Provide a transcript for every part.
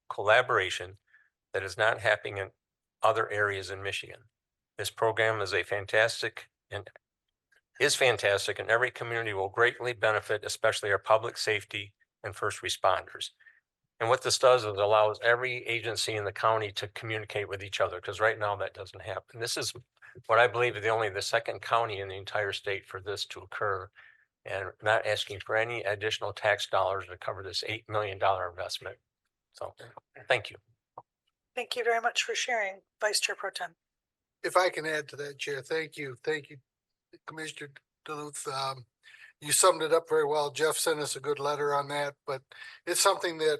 collaboration that is not happening in other areas in Michigan. This program is fantastic, and every community will greatly benefit, especially our public safety and first responders. And what this does is it allows every agency in the county to communicate with each other, because right now that doesn't happen. This is what I believe is the second county in the entire state for this to occur, and not asking for any additional tax dollars to cover this $8 million investment. So thank you. Thank you very much for sharing, Vice Chair Pro Tem. If I can add to that, Chair, thank you, Commissioner Duluth. You summed it up very well. Jeff sent us a good letter on that, but it's something that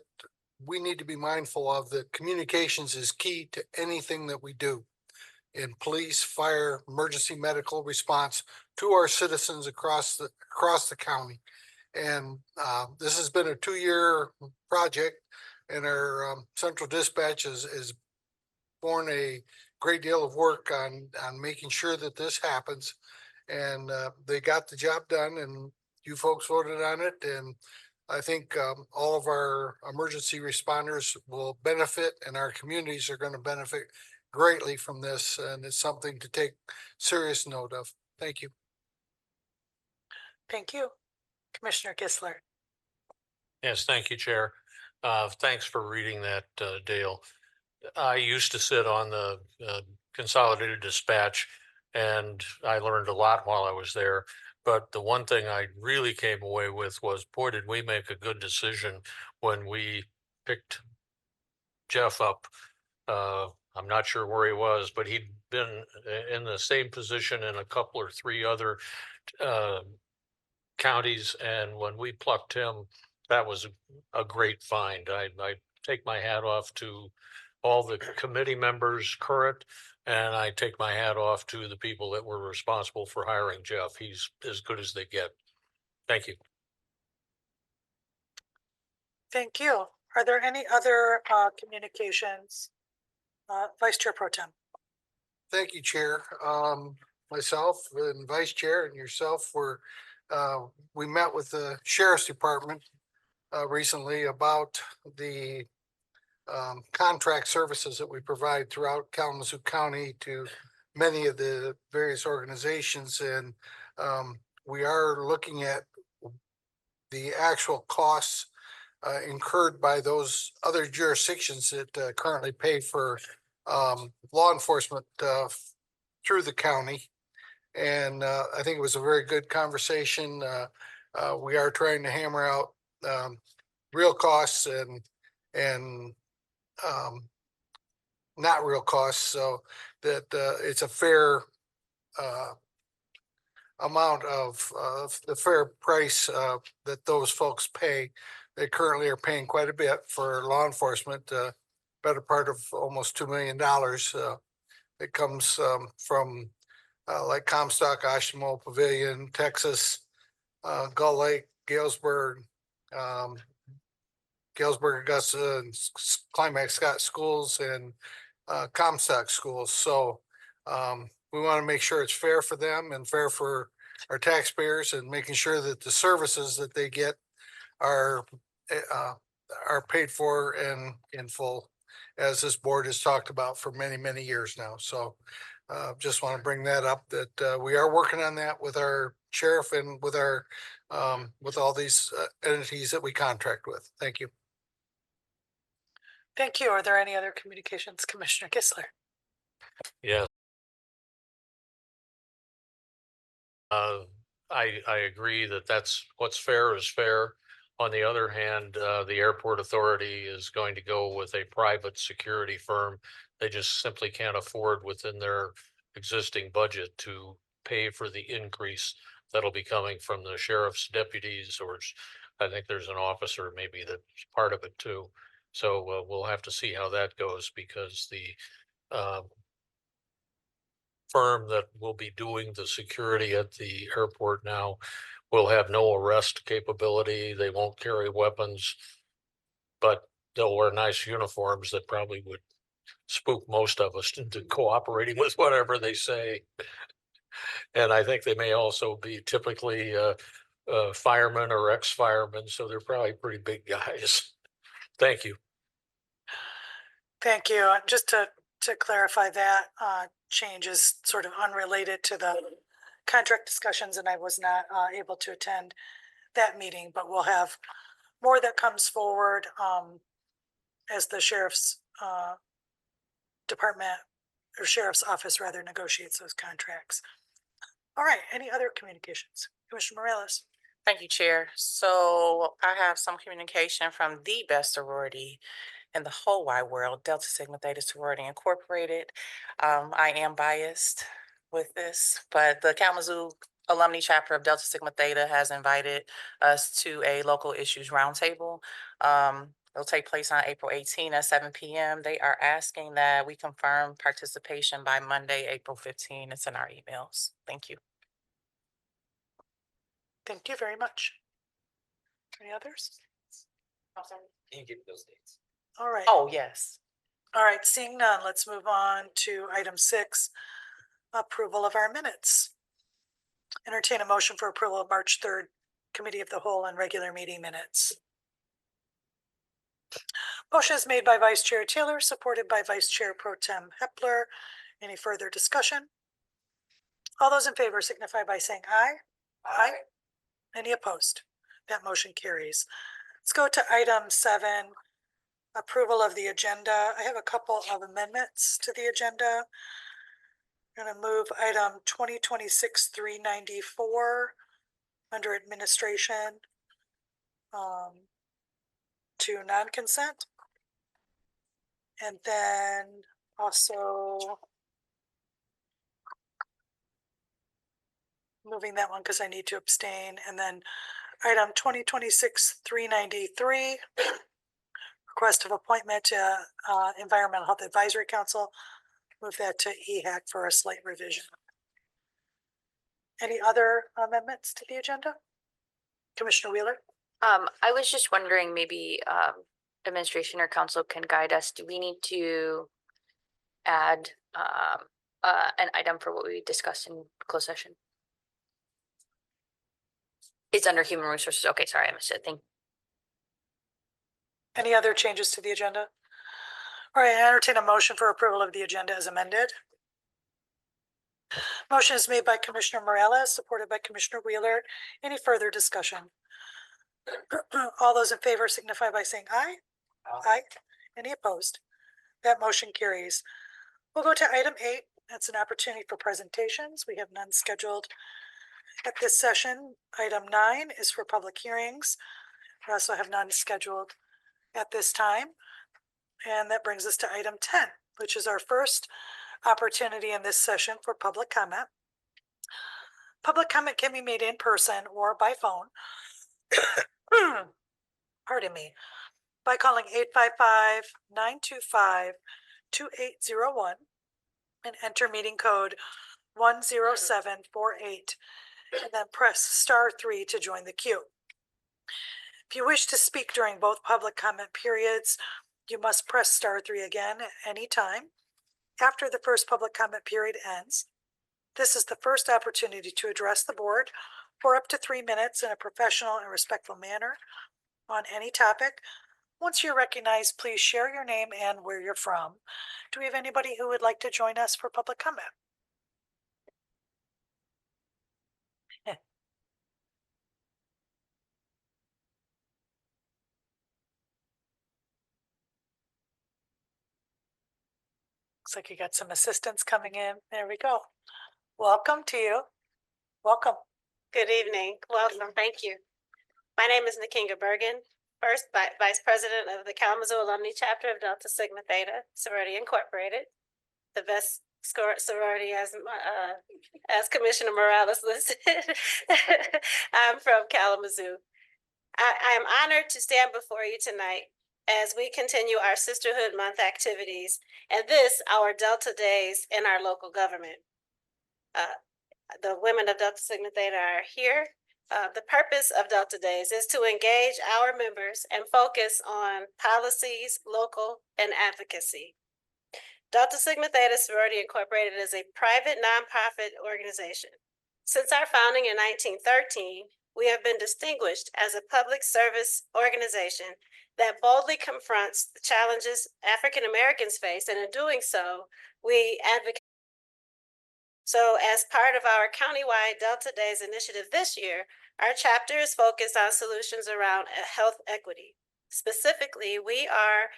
we need to be mindful of, that communications is key to anything that we do in police, fire, emergency medical response to our citizens across the county. And this has been a 2-year project, and our central dispatch is borne a great deal of work on making sure that this happens. And they got the job done, and you folks voted on it. And I think all of our emergency responders will benefit, and our communities are going to benefit greatly from this. And it's something to take serious note of. Thank you. Thank you. Commissioner Gisler. Yes, thank you, Chair. Thanks for reading that, Dale. I used to sit on the Consolidated Dispatch, and I learned a lot while I was there. But the one thing I really came away with was, boy, did we make a good decision when we picked Jeff up. I'm not sure where he was, but he'd been in the same position in a couple or three other counties. And when we plucked him, that was a great find. I take my hat off to all the committee members current, and I take my hat off to the people that were responsible for hiring Jeff. He's as good as they get. Thank you. Thank you. Are there any other communications? Vice Chair Pro Tem. Thank you, Chair. Myself and Vice Chair and yourself we met with the Sheriff's Department recently about the contract services that we provide throughout Kalamazoo County to many of the various organizations. And we are looking at the actual costs incurred by those other jurisdictions that currently pay for law enforcement through the county. And I think it was a very good conversation. We are trying to hammer out real costs and not real costs, so that it's a fair amount of the fair price that those folks pay. They currently are paying quite a bit for law enforcement, better part of almost $2 million. It comes from like Comstock, Oshtemo, Pavilion, Texas, Gull Lake, Galesburg, Augusta, and Climax Scott schools, and Comstock schools. So we want to make sure it's fair for them and fair for our taxpayers, and making sure that the services that they get are paid for and in full, as this board has talked about for many, many years now. So just want to bring that up, that we are working on that with our sheriff and with our with all these entities that we contract with. Thank you. Thank you. Are there any other communications, Commissioner Gisler? Yes. I agree that that's what's fair is fair. On the other hand, the airport authority is going to go with a private security firm. They just simply can't afford within their existing budget to pay for the increase that'll be coming from the sheriff's deputies, or I think there's an officer maybe that's part of it too. So we'll have to see how that goes, because the firm that will be doing the security at the airport now will have no arrest capability. They won't carry weapons, but they'll wear nice uniforms that probably would spook most of us into cooperating with whatever they say. And I think they may also be typically firemen or ex-firemen, so they're probably pretty big guys. Thank you. Thank you. And just to clarify that, change is sort of unrelated to the contract discussions, and I was not, able to attend that meeting, but we'll have more that comes forward, as the sheriff's, department or sheriff's office rather negotiates those contracts. All right, any other communications? Commissioner Morales? Thank you, Chair. So I have some communication from the best sorority in the whole wide world, Delta Sigma Theta Sorority Incorporated. I am biased with this, but the Kalamazoo alumni chapter of Delta Sigma Theta has invited us to a local issues roundtable. It'll take place on April 18 at 7 p.m. They are asking that we confirm participation by Monday, April 15. It's in our emails. Thank you. Thank you very much. Any others? Can you give those dates? All right. Oh, yes. All right, seeing none, let's move on to item 6, approval of our minutes. Entertain a motion for approval of March 3rd, Committee of the Whole and regular meeting minutes. Motion is made by Vice Chair Taylor, supported by Vice Chair Pro Tem Hepler. Any further discussion? All those in favor signify by saying aye. Aye. Any opposed? That motion carries. Let's go to item 7, approval of the agenda. I have a couple of amendments to the agenda. I'm going to move item 2026-394 under administration to non-consent. And then also moving that one because I need to abstain. And then item 2026-393, request of appointment to Environmental Health Advisory Council. Move that to EHAC for a slight revision. Any other amendments to the agenda? Commissioner Wheeler? I was just wondering, maybe administration or council can guide us. Do we need to add an item for what we discussed in closed session? It's under human resources. Okay, sorry, I missed it. Any other changes to the agenda? All right, I entertain a motion for approval of the agenda as amended. Motion is made by Commissioner Morales, supported by Commissioner Wheeler. Any further discussion? All those in favor signify by saying aye. Aye. Any opposed? That motion carries. We'll go to item 8. That's an opportunity for presentations. We have none scheduled at this session. Item 9 is for public hearings. We also have none scheduled at this time. And that brings us to item 10, which is our first opportunity in this session for public comment. Public comment can be made in person or by phone. Pardon me, by calling 855-925-2801 and enter meeting code 10748, and then press *3 to join the queue. If you wish to speak during both public comment periods, you must press *3 again at any time after the first public comment period ends. This is the first opportunity to address the board for up to 3 minutes in a professional and respectful manner on any topic. Once you're recognized, please share your name and where you're from. Do we have anybody who would like to join us for public comment? Looks like you got some assistants coming in. There we go. Welcome to you. Welcome. Good evening. Welcome. Thank you. My name is Nakinga Bergen, first Vice President of the Kalamazoo Alumni Chapter of Delta Sigma Theta Sorority Incorporated, the best sorority as Commissioner Morales listed. I'm from Kalamazoo. I am honored to stand before you tonight as we continue our Sisterhood Month activities and this, our Delta Days in our local government. The women of Delta Sigma Theta are here. The purpose of Delta Days is to engage our members and focus on policies, local, and advocacy. Delta Sigma Theta Sorority Incorporated is a private nonprofit organization. Since our founding in 1913, we have been distinguished as a public service organization that boldly confronts the challenges African Americans face, and in doing so, we advocate. So as part of our countywide Delta Days initiative this year, our chapter is focused on solutions around health equity. Specifically, we are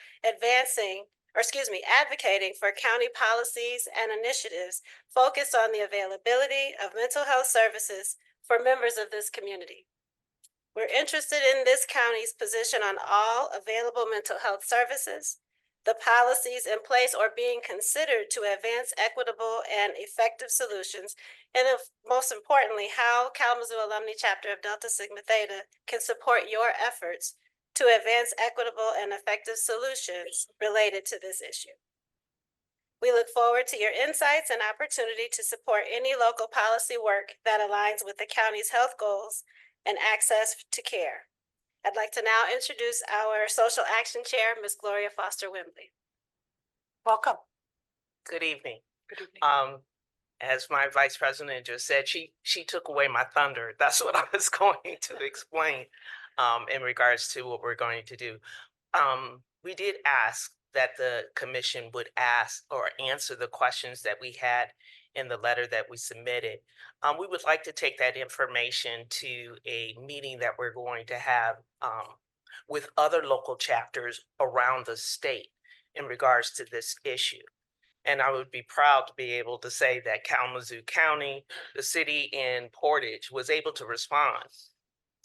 advocating for county policies and initiatives focused on the availability of mental health services for members of this community. We're interested in this county's position on all available mental health services, the policies in place or being considered to advance equitable and effective solutions, and most importantly, how Kalamazoo Alumni Chapter of Delta Sigma Theta can support your efforts to advance equitable and effective solutions related to this issue. We look forward to your insights and opportunity to support any local policy work that aligns with the county's health goals and access to care. I'd like to now introduce our Social Action Chair, Ms. Gloria Foster Wembley. Welcome. Good evening. Good evening. As my vice president just said, she took away my thunder. That's what I was going to explain in regards to what we're going to do. We did ask that the commission would ask or answer the questions that we had in the letter that we submitted. We would like to take that information to a meeting that we're going to have with other local chapters around the state in regards to this issue. And I would be proud to be able to say that Kalamazoo County, the city in Portage, was able to respond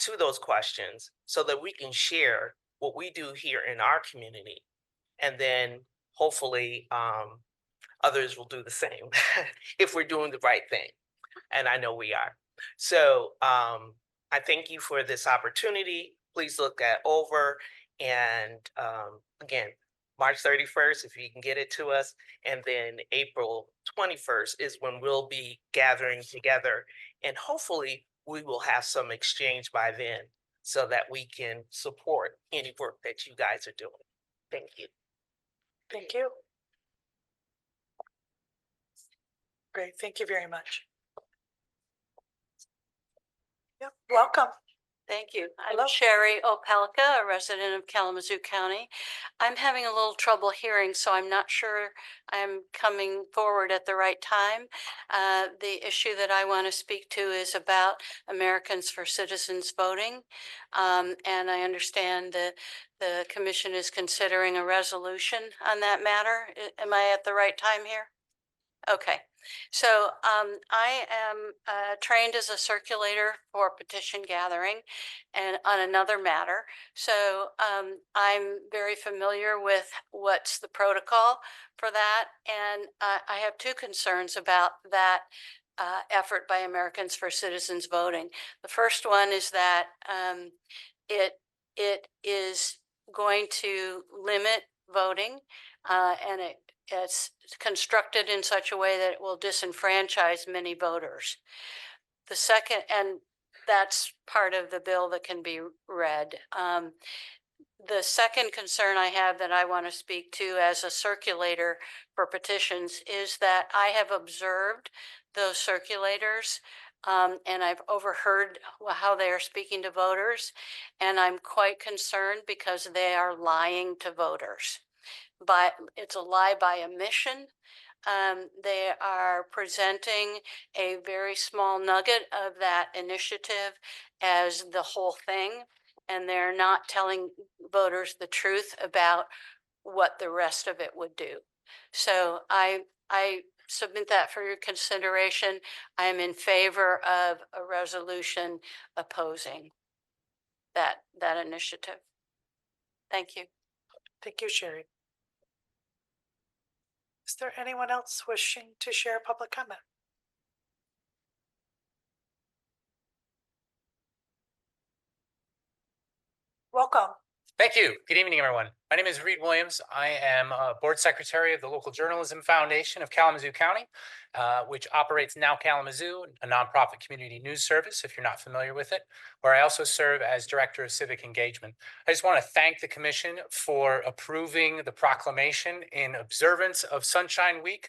to those questions so that we can share what we do here in our community. And then hopefully others will do the same if we're doing the right thing. And I know we are. So I thank you for this opportunity. Please look that over. And again, March 31st, if you can get it to us. And then April 21st is when we'll be gathering together. And hopefully we will have some exchange by then so that we can support any work that you guys are doing. Thank you. Thank you. Great, thank you very much. Yep, welcome. Thank you. Hello. I'm Sherry Opelka, a resident of Kalamazoo County. I'm having a little trouble hearing, so I'm not sure I'm coming forward at the right time. The issue that I want to speak to is about Americans for Citizens voting. And I understand that the commission is considering a resolution on that matter. Am I at the right time here? Okay. So I am trained as a circulator for petition gathering and on another matter. So I'm very familiar with what's the protocol for that. And I have two concerns about that effort by Americans for Citizens voting. The first one is that it is going to limit voting and it's constructed in such a way that it will disenfranchise many voters. The second, and that's part of the bill that can be read. The second concern I have that I want to speak to as a circulator for petitions is that I have observed those circulators and I've overheard how they are speaking to voters, and I'm quite concerned because they are lying to voters. But it's a lie by omission. They are presenting a very small nugget of that initiative as the whole thing, and they're not telling voters the truth about what the rest of it would do. So I submit that for your consideration. I am in favor of a resolution opposing that initiative. Thank you. Thank you, Sherry. Is there anyone else wishing to share public comment? Welcome. Thank you. Good evening, everyone. My name is Reed Williams. I am board secretary of the Local Journalism Foundation of Kalamazoo County, which operates Now Kalamazoo, a nonprofit community news service, if you're not familiar with it, where I also serve as director of civic engagement. I just want to thank the commission for approving the proclamation in observance of Sunshine Week,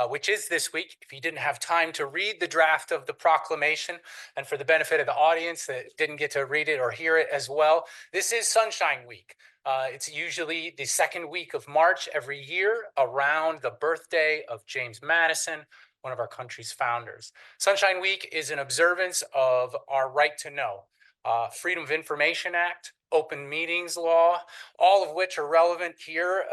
which is this week. If you didn't have time to read the draft of the proclamation, and for the benefit of the audience that didn't get to read it or hear it as well, this is Sunshine Week. It's usually the second week of March every year around the birthday of James Madison, one of our country's founders. Sunshine Week is an observance of our right to know, Freedom of Information Act, open meetings law, all of which are relevant here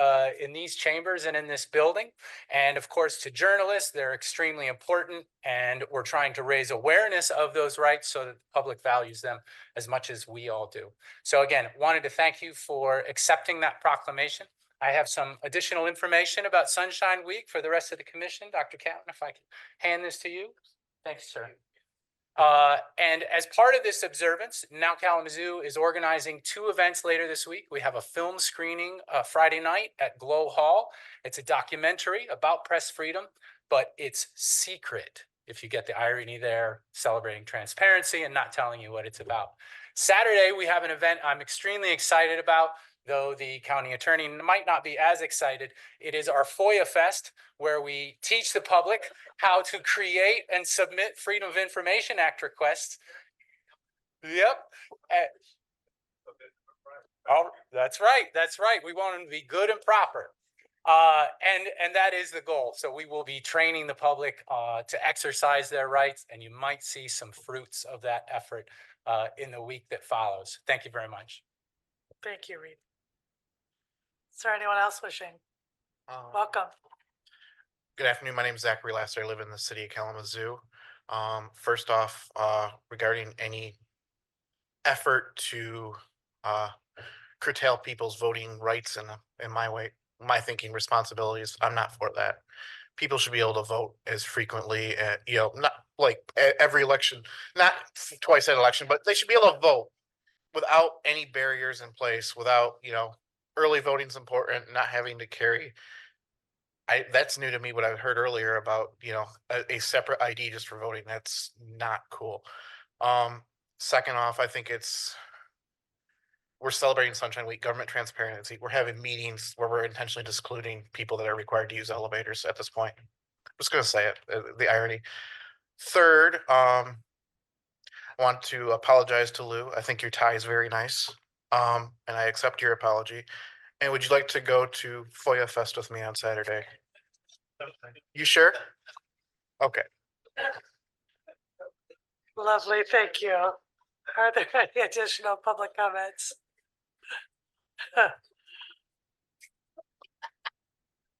in these chambers and in this building. And of course, to journalists, they're extremely important, and we're trying to raise awareness of those rights so that the public values them as much as we all do. So again, wanted to thank you for accepting that proclamation. I have some additional information about Sunshine Week for the rest of the commission. Dr. Catton, if I can hand this to you. Thanks, sir. And as part of this observance, Now Kalamazoo is organizing 2 events later this week. We have a film screening Friday night at Glow Hall. It's a documentary about press freedom, but it's secret, if you get the irony there, celebrating transparency and not telling you what it's about. Saturday, we have an event I'm extremely excited about, though the county attorney might not be as excited. It is our FOIA Fest, where we teach the public how to create and submit Freedom of Information Act requests. Yep. Oh, that's right. That's right. We want them to be good and proper. And that is the goal. So we will be training the public to exercise their rights, and you might see some fruits of that effort in the week that follows. Thank you very much. Thank you, Reed. Is there anyone else wishing? Welcome. Good afternoon. My name is Zachary Lasser. I live in the city of Kalamazoo. First off, regarding any effort to curtail people's voting rights in my thinking responsibilities, I'm not for that. People should be able to vote as frequently, not like every election, not twice an election, but they should be able to vote without any barriers in place, without, early voting is important, not having to carry. That's new to me, what I heard earlier about, a separate ID just for voting. That's not cool. Second off, I think we're celebrating Sunshine Week, government transparency. We're having meetings where we're intentionally excluding people that are required to use elevators at this point. I'm just going to say it, the irony. Third, I want to apologize to Lou. I think your tie is very nice. And I accept your apology. And would you like to go to FOIA Fest with me on Saturday? You sure? Okay. Lovely, thank you. Are there any additional public comments?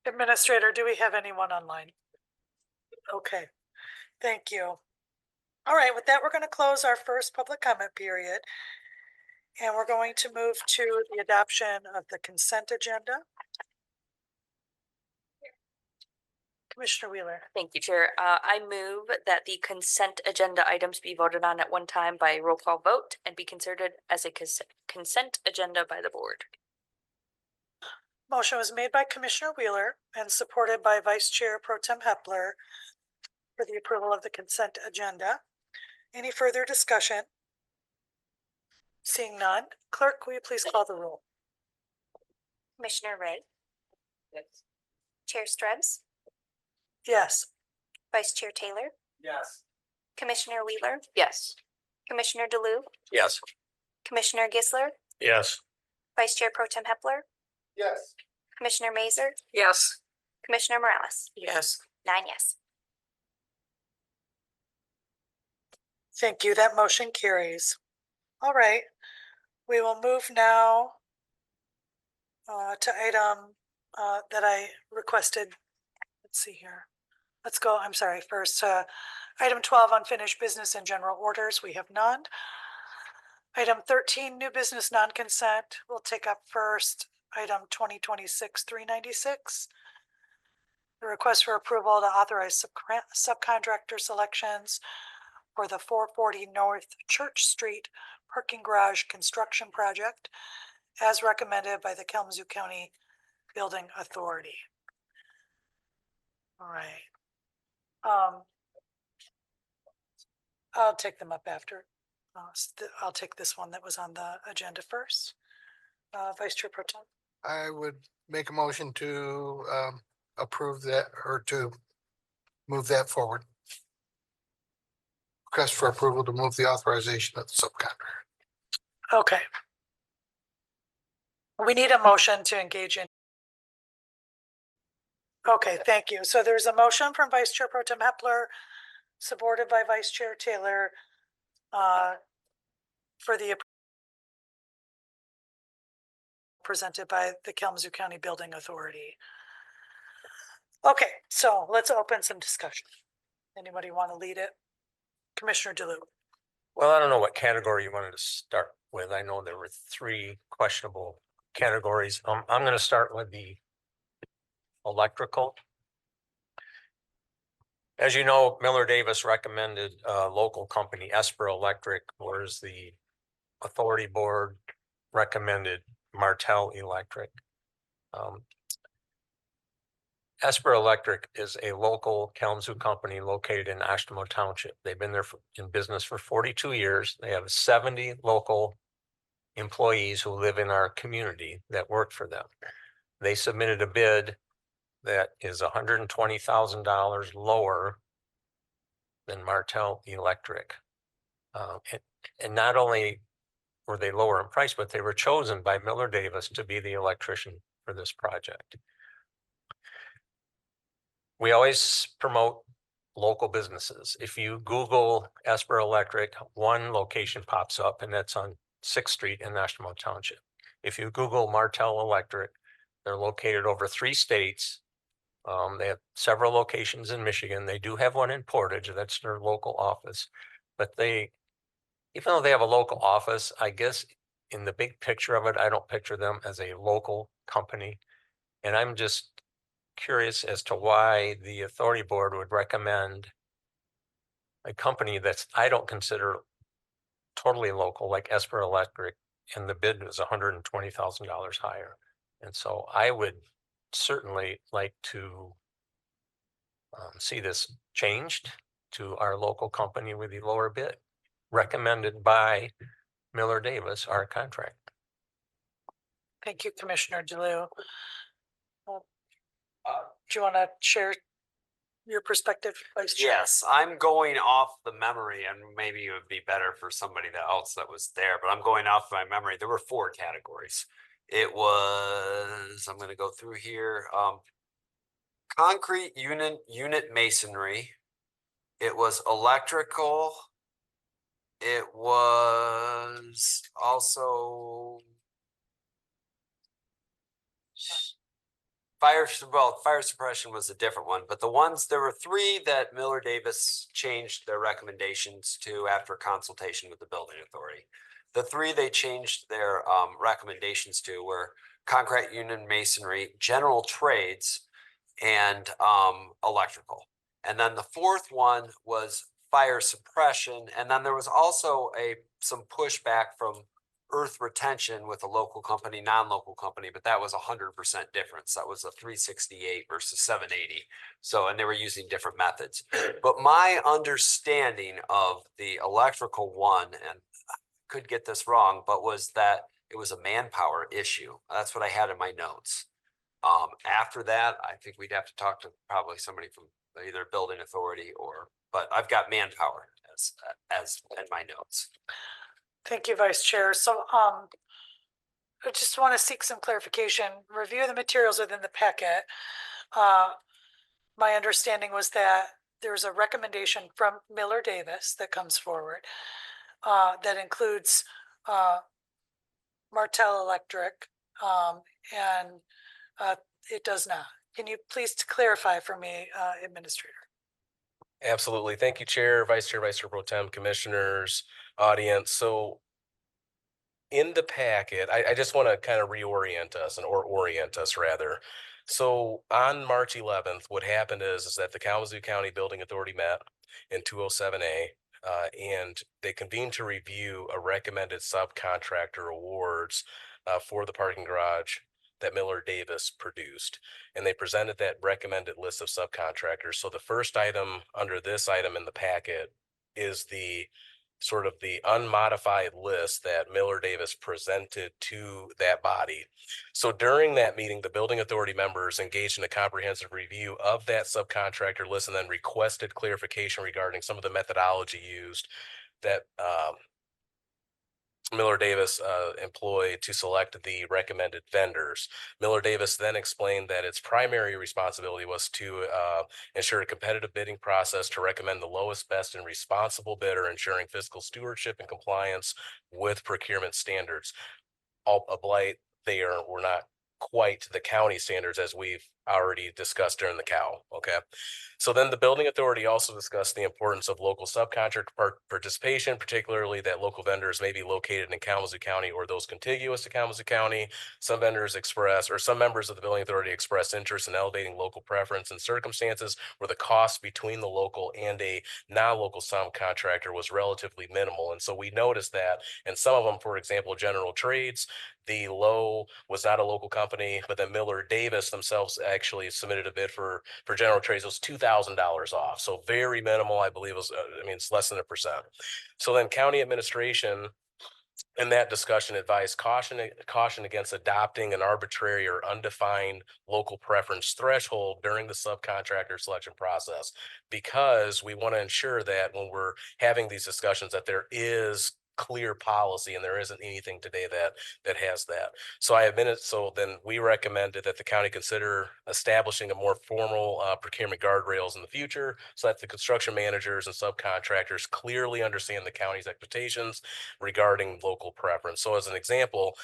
Administrator, do we have anyone online? Okay, thank you. All right, with that, we're going to close our first public comment period. And we're going to move to the adoption of the consent agenda. Commissioner Wheeler. Thank you, Chair. I move that the consent agenda items be voted on at one time by roll call vote and be considered as a consent agenda by the board. Motion was made by Commissioner Wheeler and supported by Vice Chair Pro Tem Hepler for the approval of the consent agenda. Any further discussion? Seeing none, clerk, will you please call the roll? Commissioner Ray? Yes. Chair Strebs? Yes. Vice Chair Taylor? Yes. Commissioner Wheeler? Yes. Commissioner DeLu? Yes. Commissioner Gisler? Yes. Vice Chair Pro Tem Hepler? Yes. Commissioner Mazer? Yes. Commissioner Morales? Yes. 9 yes. Thank you. That motion carries. All right. We will move now to item that I requested. Let's see here. Let's go. I'm sorry. First, item 12, unfinished business and general orders. We have none. Item 13, new business non-consent. We'll take up first item 2026-396. The request for approval to authorize subcontractor selections for the 440 North Church Street parking garage construction project as recommended by the Kalamazoo County Building Authority. All right. I'll take them up after. I'll take this one that was on the agenda first. Vice Chair Pro Tem. I would make a motion to approve that or to move that forward. Request for approval to move the authorization of the subcontractor. Okay. We need a motion to engage in. Okay, thank you. So there's a motion from Vice Chair Pro Tem Hepler, supported by Vice Chair Taylor, for the presented by the Kalamazoo County Building Authority. Okay, so let's open some discussion. Anybody want to lead it? Commissioner DeLue. Well, I don't know what category you wanted to start with. I know there were 3 questionable categories. I'm going to start with the electrical. As you know, Miller Davis recommended a local company, Esper Electric, whereas the authority board recommended Martel Electric. Esper Electric is a local Kalamazoo company located in Oshtemo Township. They've been there in business for 42 years. They have 70 local employees who live in our community that work for them. They submitted a bid that is $120,000 lower than Martel Electric. And not only were they lower in price, but they were chosen by Miller Davis to be the electrician for this project. We always promote local businesses. If you Google Esper Electric, one location pops up, and that's on 6th Street in Oshtemo Township. If you Google Martel Electric, they're located over 3 states. They have several locations in Michigan. They do have one in Portage. That's their local office. But even though they have a local office, I guess in the big picture of it, I don't picture them as a local company. And I'm just curious as to why the authority board would recommend a company that's I don't consider totally local, like Esper Electric, and the bid was $120,000 higher. And so I would certainly like to see this changed to our local company with the lower bid, recommended by Miller Davis, our contractor. Thank you, Commissioner DeLue. Do you want to share your perspective, Vice Chair? Yes, I'm going off the memory, and maybe it would be better for somebody else that was there, but I'm going off my memory. There were 4 categories. It was, I'm going to go through here. Concrete unit masonry. It was electrical. It was also fire suppression was a different one, but there were 3 that Miller Davis changed their recommendations to after consultation with the building authority. The 3 they changed their recommendations to were concrete unit masonry, general trades, and electrical. And then the 4th one was fire suppression. And then there was also some pushback from earth retention with a local company, non-local company, but that was 100% difference. That was a 368 versus 780. So, and they were using different methods. But my understanding of the electrical one, and I could get this wrong, but was that it was a manpower issue. That's what I had in my notes. After that, I think we'd have to talk to probably somebody from either building authority but I've got manpower as in my notes. Thank you, Vice Chair. So I just want to seek some clarification. Review the materials within the packet. My understanding was that there's a recommendation from Miller Davis that comes forward that includes Martel Electric, and it does not. Can you please clarify for me, Administrator? Absolutely. Thank you, Chair, Vice Chair Pro Tem, Commissioners, audience. So in the packet, I just want to kind of reorient us or orient us rather. So on March 11th, what happened is that the Kalamazoo County Building Authority met in 207A, and they convened to review a recommended subcontractor awards for the parking garage that Miller Davis produced. And they presented that recommended list of subcontractors. So the first item under this item in the packet is the sort of the unmodified list that Miller Davis presented to that body. So during that meeting, the building authority members engaged in a comprehensive review of that subcontractor list and then requested clarification regarding some of the methodology used that Miller Davis employed to select the recommended vendors. Miller Davis then explained that its primary responsibility was to ensure a competitive bidding process to recommend the lowest, best, and responsible bidder, ensuring fiscal stewardship and compliance with procurement standards. Albeit were not quite the county standards as we've already discussed during the cow. Okay. So then the building authority also discussed the importance of local subcontractor participation, particularly that local vendors may be located in Kalamazoo County or those contiguous to Kalamazoo County. Some vendors express, or some members of the building authority express interest in elevating local preference in circumstances where the cost between the local and a non-local subcontractor was relatively minimal. And so we noticed that in some of them, for example, general trades, the low was not a local company, but then Miller Davis themselves actually submitted a bid for general trades. It was $2,000 off. So very minimal, I believe it was, it's less than 1%. So then county administration in that discussion advised caution against adopting an arbitrary or undefined local preference threshold during the subcontractor selection process, because we want to ensure that when we're having these discussions that there is clear policy, and there isn't anything today that has that. So so then we recommended that the county consider establishing a more formal procurement guardrails in the future so that the construction managers and subcontractors clearly understand the county's expectations regarding local preference. So as an example,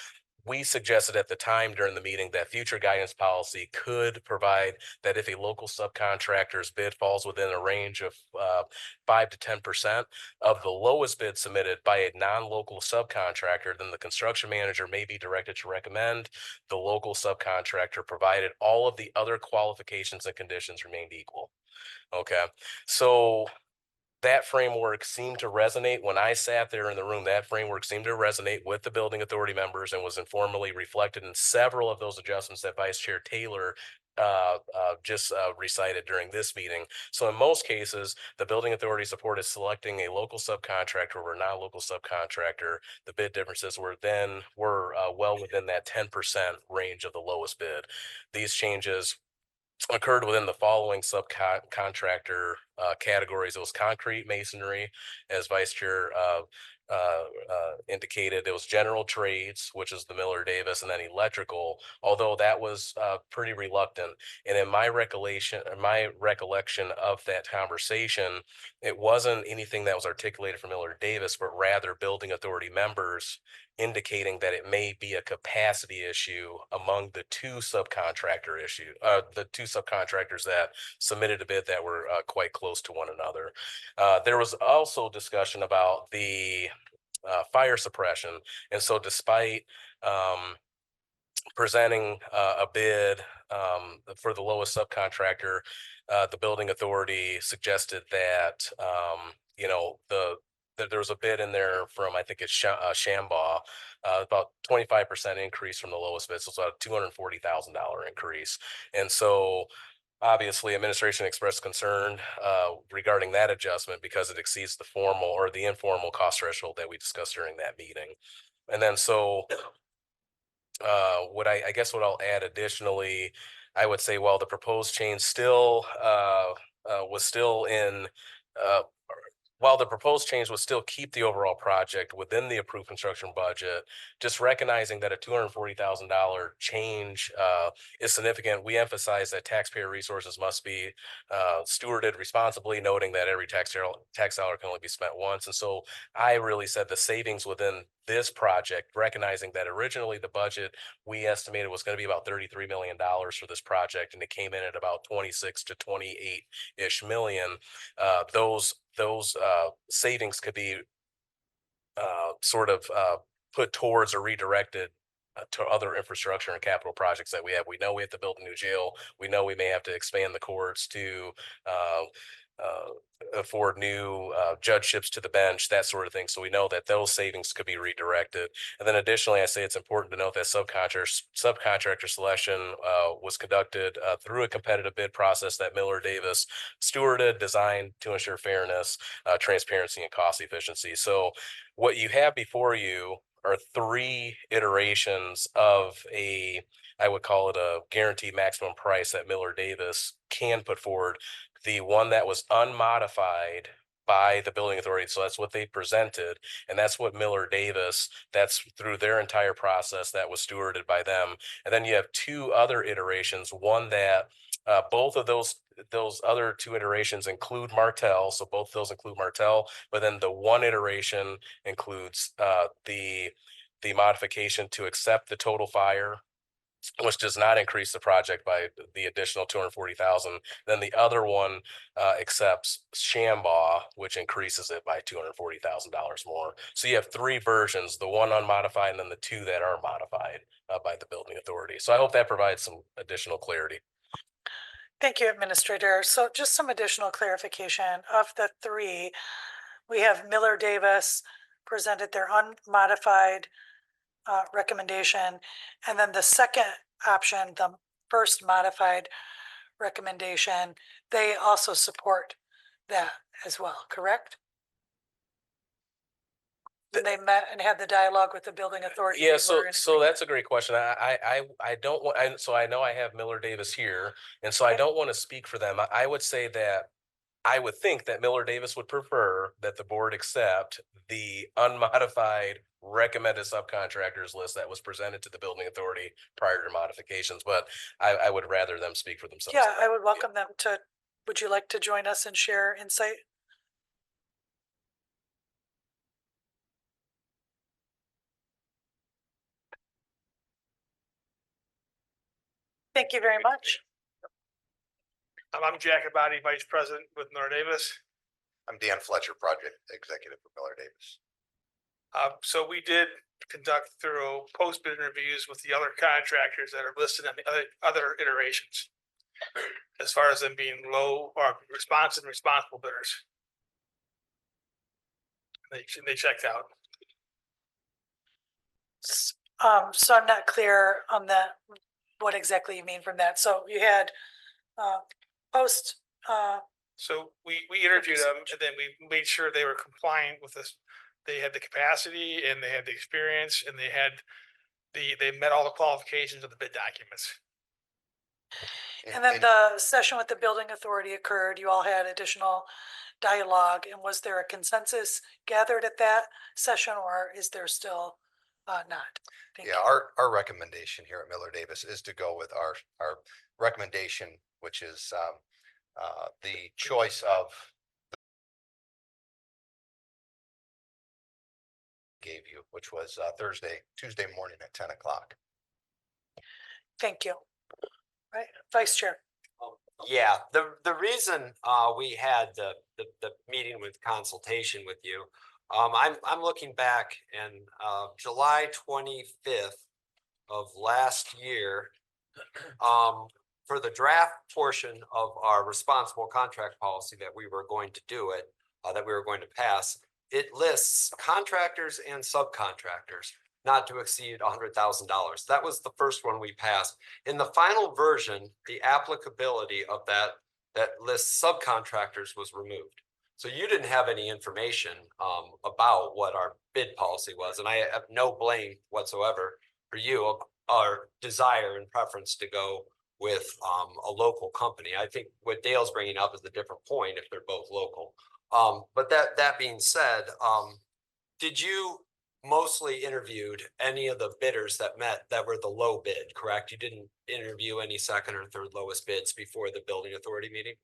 we suggested at the time during the meeting that future guidance policy could provide that if a local subcontractor's bid falls within a range of 5 to 10% of the lowest bid submitted by a non-local subcontractor, then the construction manager may be directed to recommend the local subcontractor, provided all of the other qualifications and conditions remained equal. Okay, so that framework seemed to resonate when I sat there in the room. That framework seemed to resonate with the building authority members and was informally reflected in several of those adjustments that Vice Chair Taylor just recited during this meeting. So in most cases, the building authority supported selecting a local subcontractor or not local subcontractor. The bid differences were well within that 10% range of the lowest bid. These changes occurred within the following subcontractor categories. It was concrete masonry, as Vice Chair indicated. It was general trades, which is the Miller Davis, and then electrical, although that was pretty reluctant. And in my recollection of that conversation, it wasn't anything that was articulated from Miller Davis, but rather building authority members indicating that it may be a capacity issue among the two subcontractors that submitted a bid that were quite close to one another. There was also discussion about the fire suppression. And so despite presenting a bid for the lowest subcontractor, the building authority suggested that, that there was a bid in there from, I think it's Shambaugh, about 25% increase from the lowest bid. So it's about a $240,000 increase. And so obviously administration expressed concern regarding that adjustment because it exceeds the formal or the informal cost threshold that we discussed during that meeting. And then so what I'll add additionally, I would say, while the proposed change still was still in while the proposed change would still keep the overall project within the approved construction budget, just recognizing that a $240,000 change is significant, we emphasize that taxpayer resources must be stewarded responsibly, noting that every tax dollar can only be spent once. And so I really said the savings within this project, recognizing that originally the budget we estimated was going to be about $33 million for this project, and it came in at about 26 to 28-ish million. Those savings could be put towards or redirected to other infrastructure and capital projects that we have. We know we have to build a new jail. We know we may have to expand the courts to afford new judgeships to the bench, that sort of thing. So we know that those savings could be redirected. And then additionally, I say it's important to note that subcontractor selection was conducted through a competitive bid process that Miller Davis stewarded, designed to ensure fairness, transparency, and cost efficiency. So what you have before you are 3 iterations of I would call it a guaranteed maximum price that Miller Davis can put forward. The one that was unmodified by the building authority. So that's what they presented. And that's what Miller Davis, that's through their entire process that was stewarded by them. And then you have two other iterations, one that both of those other two iterations include Martell. So both of those include Martell, but then the one iteration includes the modification to accept the total fire, which does not increase the project by the additional 240,000. Then the other one accepts Shambaugh, which increases it by $240,000 more. So you have three versions, the one unmodified and then the two that are modified by the building authority. So I hope that provides some additional clarity. Thank you, Administrator. So just some additional clarification. Of the three, we have Miller Davis presented their unmodified recommendation. And then the second option, the first modified recommendation, they also support that as well, correct? And they met and had the dialogue with the building authority. Yeah, so that's a great question. I don't want, so I know I have Miller Davis here, and so I don't want to speak for them. I would say that I would think that Miller Davis would prefer that the board accept the unmodified recommended subcontractors list that was presented to the building authority prior to modifications, but I would rather them speak for themselves. Yeah, I would welcome them to, would you like to join us and share insight? Thank you very much. I'm Jack Abadi, Vice President with Miller Davis. I'm Dan Fletcher, Project Executive for Miller Davis. So we did conduct thorough post-bid interviews with the other contractors that are listed on the other iterations, as far as them being low or responsive and responsible bidders. They checked out. So I'm not clear on that, what exactly you mean from that. So you had post. So we interviewed them, and then we made sure they were compliant with this. They had the capacity and they had the experience and they met all the qualifications of the bid documents. And then the session with the building authority occurred. You all had additional dialogue, and was there a consensus gathered at that session, or is there still not? Thank you. Our recommendation here at Miller Davis is to go with our recommendation, which is the choice of gave you, which was Tuesday morning at 10 o'clock. Thank you. Right, Vice Chair. Yeah, the reason we had the meeting with consultation with you, I'm looking back, and July 25th of last year, for the draft portion of our responsible contract policy that we were going to do it, that we were going to pass, it lists contractors and subcontractors not to exceed $100,000. That was the first one we passed. In the final version, the applicability of that list subcontractors was removed. So you didn't have any information about what our bid policy was, and I have no blame whatsoever for you, our desire and preference to go with a local company. I think what Dale's bringing up is a different point if they're both local. But that being said, did you mostly interviewed any of the bidders that were the low bid, correct? You didn't interview any second or third lowest bids before the building authority meeting?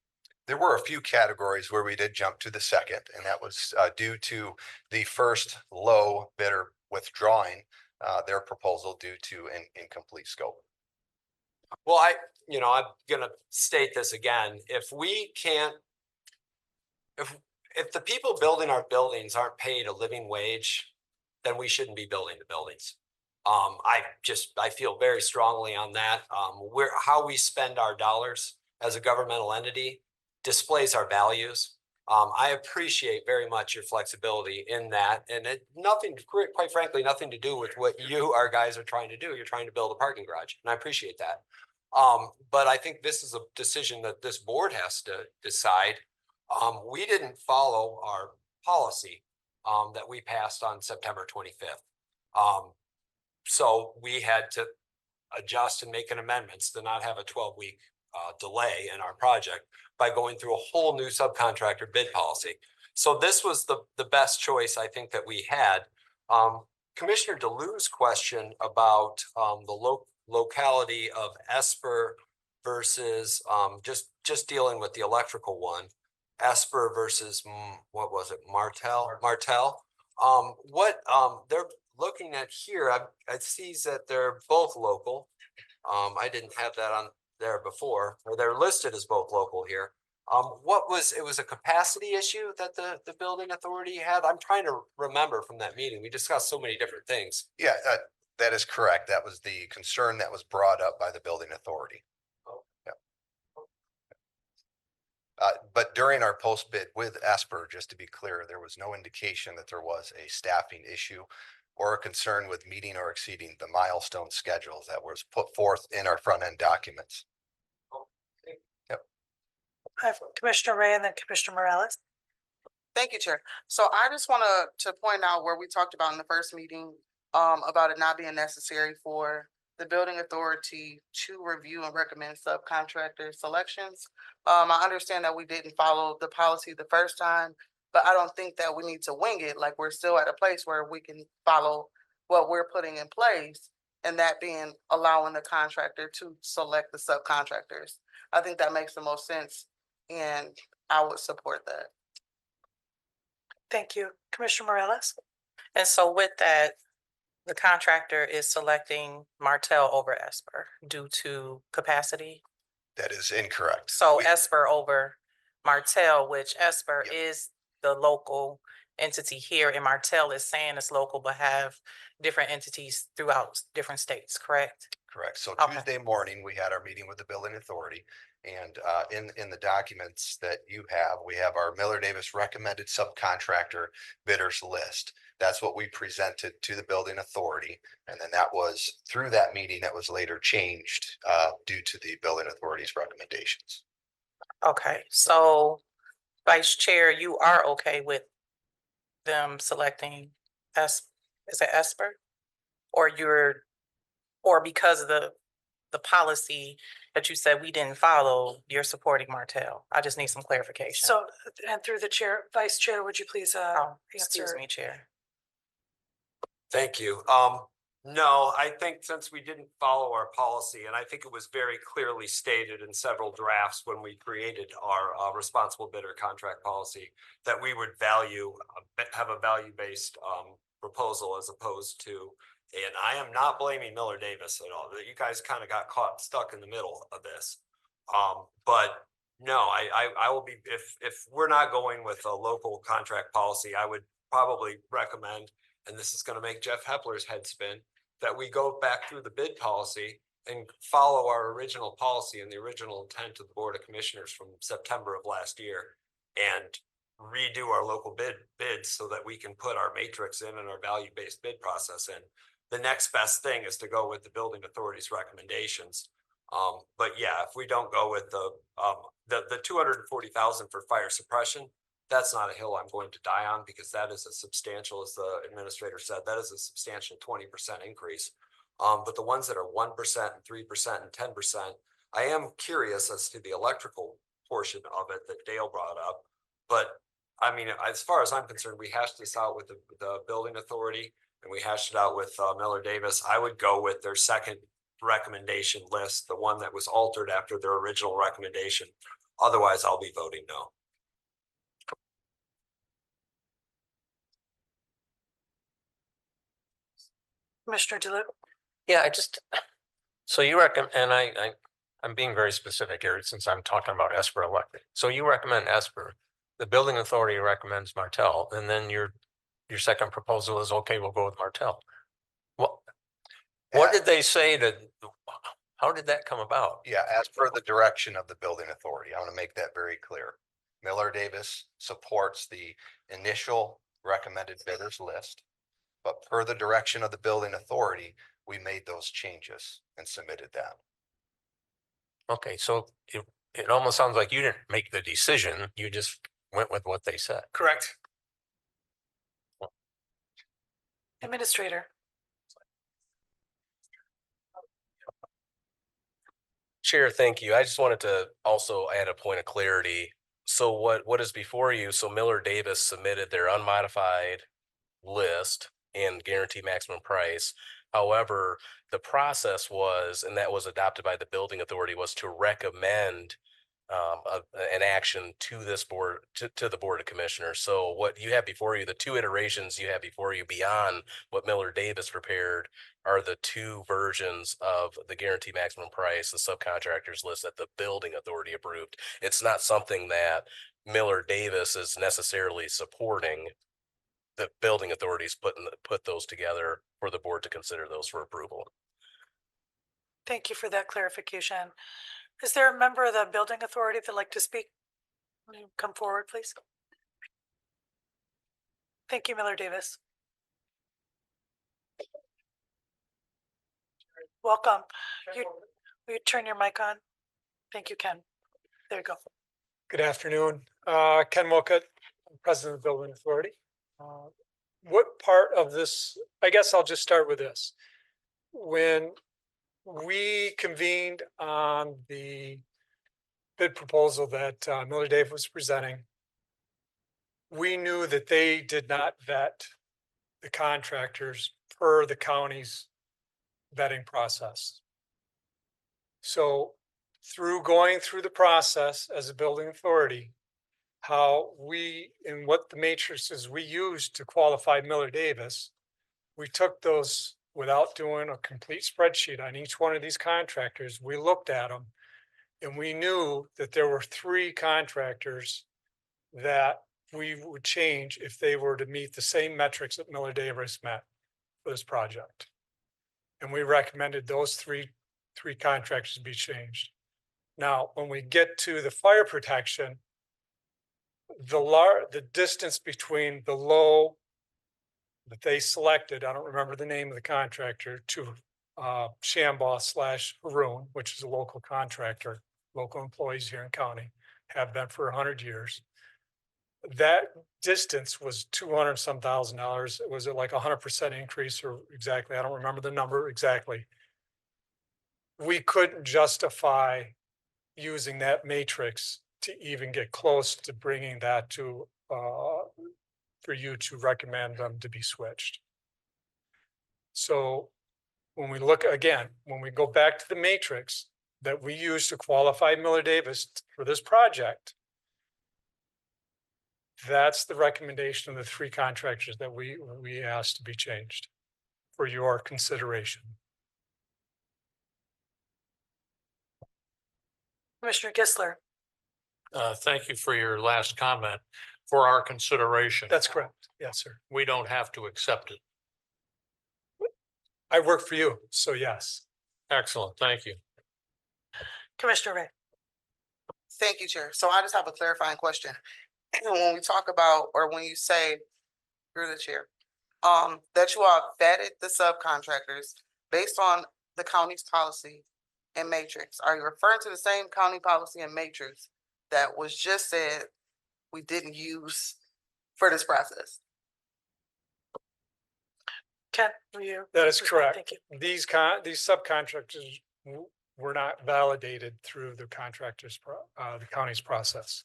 There were a few categories where we did jump to the second, and that was due to the first low bidder withdrawing their proposal due to an incomplete scope. Well, I'm going to state this again. If the people building our buildings aren't paid a living wage, then we shouldn't be building the buildings. I feel very strongly on that. How we spend our dollars as a governmental entity displays our values. I appreciate very much your flexibility in that, and quite frankly, nothing to do with what you, our guys, are trying to do. You're trying to build a parking garage, and I appreciate that. But I think this is a decision that this board has to decide. We didn't follow our policy that we passed on September 25th. So we had to adjust and make an amendments to not have a 12-week delay in our project by going through a whole new subcontractor bid policy. So this was the best choice I think that we had. Commissioner DeLue's question about the locality of Esper versus just dealing with the electrical one, Esper versus what was it, Martel? What they're looking at here, I see that they're both local. I didn't have that on there before, or they're listed as both local here. It was a capacity issue that the building authority had? I'm trying to remember from that meeting. We discussed so many different things. Yeah, that is correct. That was the concern that was brought up by the building authority. But during our post bid with Esper, just to be clear, there was no indication that there was a staffing issue or a concern with meeting or exceeding the milestone schedules that was put forth in our front end documents. I have Commissioner Ray and then Commissioner Morales. Thank you, Chair. So I just want to point out where we talked about in the first meeting about it not being necessary for the building authority to review and recommend subcontractor selections. I understand that we didn't follow the policy the first time, but I don't think that we need to wing it. Like, we're still at a place where we can follow what we're putting in place, and that being allowing the contractor to select the subcontractors. I think that makes the most sense, and I would support that. Thank you. Commissioner Morales? And so with that, the contractor is selecting Martel over Esper due to capacity. That is incorrect. So Esper over Martel, which Esper is the local entity here, and Martel is saying it's local, but have different entities throughout different states, correct? Correct. So Okay. Tuesday morning, we had our meeting with the building authority. And in the documents that you have, we have our Miller Davis recommended subcontractor bidders list. That's what we presented to the building authority. And then that was through that meeting that was later changed due to the building authority's recommendations. Okay, so Vice Chair, you are okay with them selecting is it Esper? Or because of the policy that you said we didn't follow, you're supporting Martel? I just need some clarification. So, and through the chair, Vice Chair, would you please Excuse answer? me, Chair. Thank you. No, I think since we didn't follow our policy, and I think it was very clearly stated in several drafts when we created our responsible bidder contract policy, that we would have a value-based proposal as opposed to, and I am not blaming Miller Davis at all. You guys kind of got stuck in the middle of this. But no, I will be, if we're not going with a local contract policy, I would probably recommend, and this is going to make Jeff Hepler's head spin, that we go back through the bid policy and follow our original policy and the original intent of the Board of Commissioners from September of last year, and redo our local bids so that we can put our matrix in and our value-based bid process in. The next best thing is to go with the building authority's recommendations. But yeah, if we don't go with the 240,000 for fire suppression, that's not a hill I'm going to die on, because that is a substantial, as the administrator said, that is a substantial 20% increase. But the ones that are 1% and 3% and 10%, I am curious as to the electrical portion of it that Dale brought up. But I mean, as far as I'm concerned, we hashed this out with the building authority, and we hashed it out with Miller Davis. I would go with their second recommendation list, the one that was altered after their original recommendation. Otherwise, I'll be voting no. Commissioner DeLue? Yeah, so you recommend, and I'm being very specific here since I'm talking about Esper electric. So you recommend Esper, the building authority recommends Martel, and then your second proposal is, okay, we'll go with Martel. What did they say how did that come about? Yeah, as per the direction of the building authority. I want to make that very clear. Miller Davis supports the initial recommended bidders list, but per the direction of the building authority, we made those changes and submitted them. Okay, so it almost sounds like you didn't make the decision, you just went with what they said. Correct. Administrator? Chair, thank you. I just wanted to also add a point of clarity. So what is before you? So Miller Davis submitted their unmodified list and guarantee maximum price. However, the process was, and that was adopted by the building authority, was to recommend an action to this board, to the Board of Commissioners. So what you have before you, the two iterations you have before you beyond what Miller Davis prepared are the two versions of the guarantee maximum price, the subcontractors list that the building authority approved. It's not something that Miller Davis is necessarily supporting. The building authorities put those together for the board to consider those for approval. Thank you for that clarification. Is there a member of the building authority that'd like to speak? Will you come forward, please? Thank you, Miller Davis. Welcome. Will you turn your mic on? Thank you, Ken. There you go. Good afternoon. Ken Wilcutt, President of the Building Authority. What part of this, I guess I'll just start with this. When we convened on the bid proposal that Miller Davis was presenting, we knew that they did not vet the contractors per the county's vetting process. So through going through the process as a building authority, how we, and what the matrices we used to qualify Miller Davis, we took those without doing a complete spreadsheet on each one of these contractors. We looked at them and we knew that there were 3 contractors that we would change if they were to meet the same metrics that Miller Davis met for this project. And we recommended those three contractors be changed. Now, when we get to the fire protection, the distance between the low that they selected, I don't remember the name of the contractor, to Shambaugh/Haroon, which is a local contractor, local employees here in county, have been for 100 years. That distance was $200 some thousand. Was it like 100% increase or exactly? I don't remember the number exactly. We couldn't justify using that matrix to even get close to bringing that to for you to recommend them to be switched. So when we look again, when we go back to the matrix that we used to qualify Miller Davis for this project, that's the recommendation of the 3 contractors that we asked to be changed for your consideration. Commissioner Gisler. Thank you for your last comment. For our consideration. That's correct. Yes, sir. We don't have to accept it. I work for you, so yes. Excellent. Thank you. Commissioner Ray. Thank you, Chair. So I just have a clarifying question. When we talk about, or when you say, through the chair, that you all vetted the subcontractors based on the county's policy and matrix, are you referring to the same county policy and matrix that was just said we didn't use for this process? Ken, will you? That is respond? correct. Thank you. These subcontractors were not validated through the contractors, the county's process.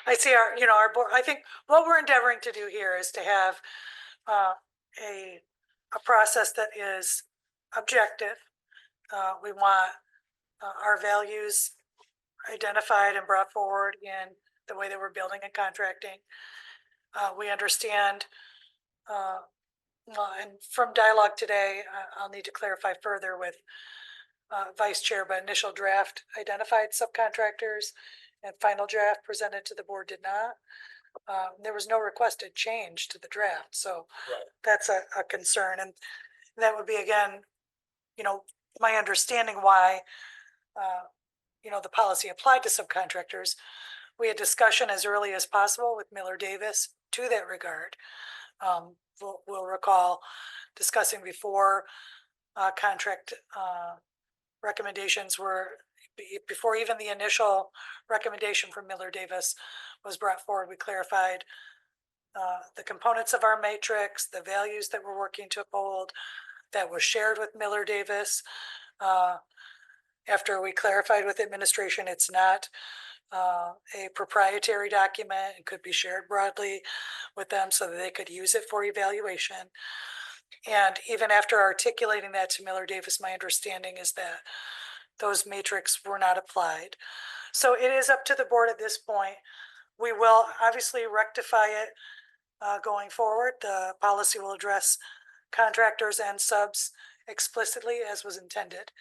I see our board, I think what we're endeavoring to do here is to have a process that is objective. We want our values identified and brought forward in the way that we're building and contracting. We understand, and from dialogue today, I'll need to clarify further with Vice Chair, but initial draft identified subcontractors and final draft presented to the board did not. There was no requested change to the draft, so that's a concern, and that would be, again, my understanding why the policy applied to subcontractors. We had discussion as early as possible with Miller Davis to that regard. We'll recall discussing before contract recommendations were before even the initial recommendation from Miller Davis was brought forward, we clarified the components of our matrix, the values that we're working to uphold, that was shared with Miller Davis. After we clarified with administration, it's not a proprietary document. It could be shared broadly with them so that they could use it for evaluation. And even after articulating that to Miller Davis, my understanding is that those matrix were not applied. So it is up to the board at this point. We will obviously rectify it going forward. The policy will address contractors and subs explicitly as was intended.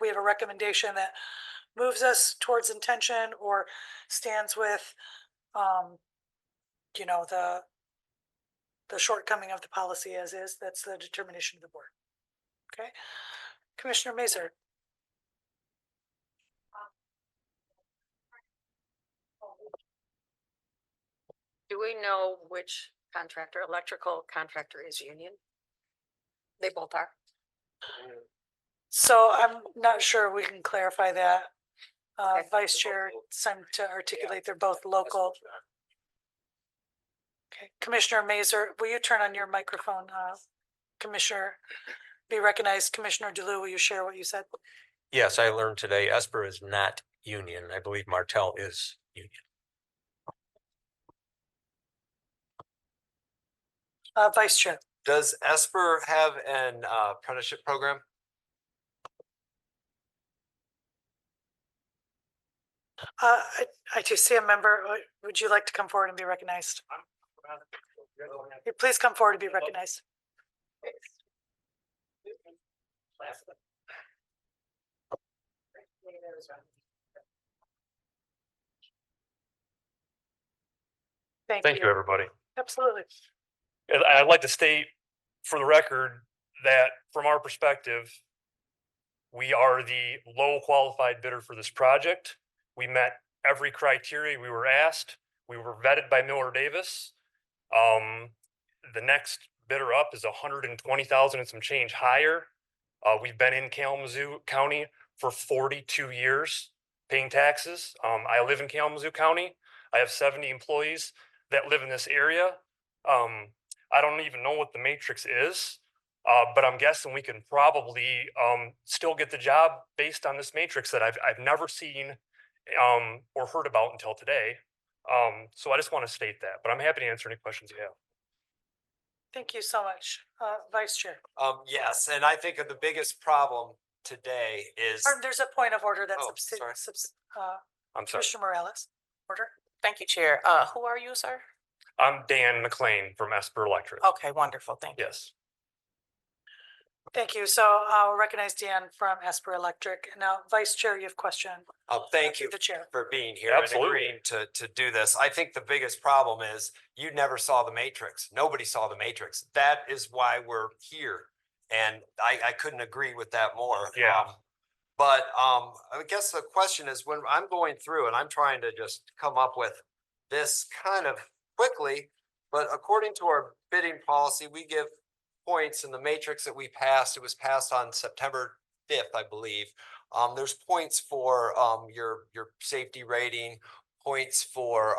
We have a recommendation that moves us towards intention or stands with, you know, the shortcoming of the policy as is. That's the determination of the board. Okay, Commissioner Mazur. Do we know which contractor, electrical contractor is union? They both are. So I'm not sure we can clarify that. Vice Chair, it's time to articulate they're both local. Okay, Commissioner Mazur, will you turn on your microphone? Commissioner, be recognized. Commissioner DeLu, will you share what you said? Yes, I learned today Esper is not union. I believe Martell is union. Vice Chair. Does Esper have an apprenticeship program? I do see a member. Would you like to come forward and be recognized? Please come forward to be recognized. Thank you, everybody. Absolutely. And I'd like to state for the record that from our perspective, we are the low qualified bidder for this project. We met every criteria we were asked. We were vetted by Miller Davis. The next bidder up is 120,000 and some change higher. We've been in Kalamazoo County for 42 years paying taxes. I live in Kalamazoo County. I have 70 employees that live in this area. I don't even know what the matrix is, but I'm guessing we can probably still get the job based on this matrix that I've never seen or heard about until today. So I just want to state that, but I'm happy to answer any questions you have. Thank you so much, Vice Chair. Yes, and I think the biggest problem today is. There's a point of order that's I'm sorry. Commissioner Morales. Order. Thank you, Chair. Who are you, sir? I'm Dan McLean from Esper Electric. Okay, wonderful. Thank you. Yes. Thank you. So I'll recognize Dan from Esper Electric. Now, Vice Chair, you have a question. Thank you the chair for being here Absolutely. and agreeing to do this. I think the biggest problem is you never saw the matrix. Nobody saw the matrix. That is why we're here. And I couldn't agree with that more. Yeah. But I guess the question is when I'm going through and I'm trying to just come up with this kind of quickly, but according to our bidding policy, we give points in the matrix that we passed. It was passed on September 5th, I believe. There's points for your safety rating, points for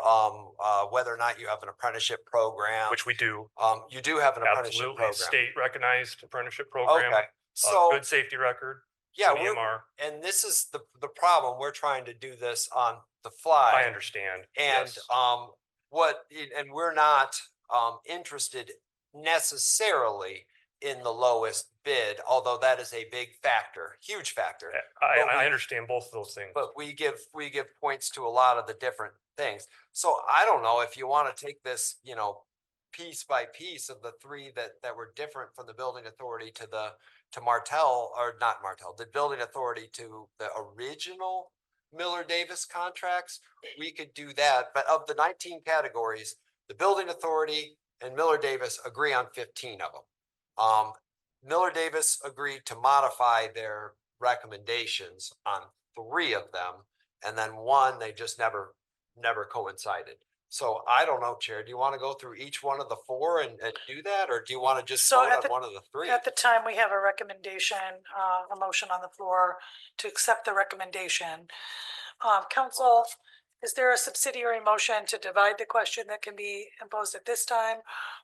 whether or not you have an apprenticeship program. Which we do. You do have an apprenticeship Absolutely. program. State recognized apprenticeship program. Okay. So good safety record. yeah, EMR. and this is the problem. We're trying to do this on the fly. I understand. And Yes. and we're not interested necessarily in the lowest bid, although that is a big factor, huge factor. I understand both of those things. But we give points to a lot of the different things. So I don't know if you want to take this, piece by piece of the three that were different from the building authority to Martell, or not Martell, the building authority to the original Miller Davis contracts. We could do that, but of the 19 categories, the building authority and Miller Davis agree on 15 of them. Miller Davis agreed to modify their recommendations on 3 of them, and then one they just never coincided. So I don't know, Chair, do you want to go through each one of the four and do that, or do you want to just So vote at on the- one of the three? At the time, we have a recommendation, a motion on the floor to accept the recommendation. Council, is there a subsidiary motion to divide the question that can be imposed at this time?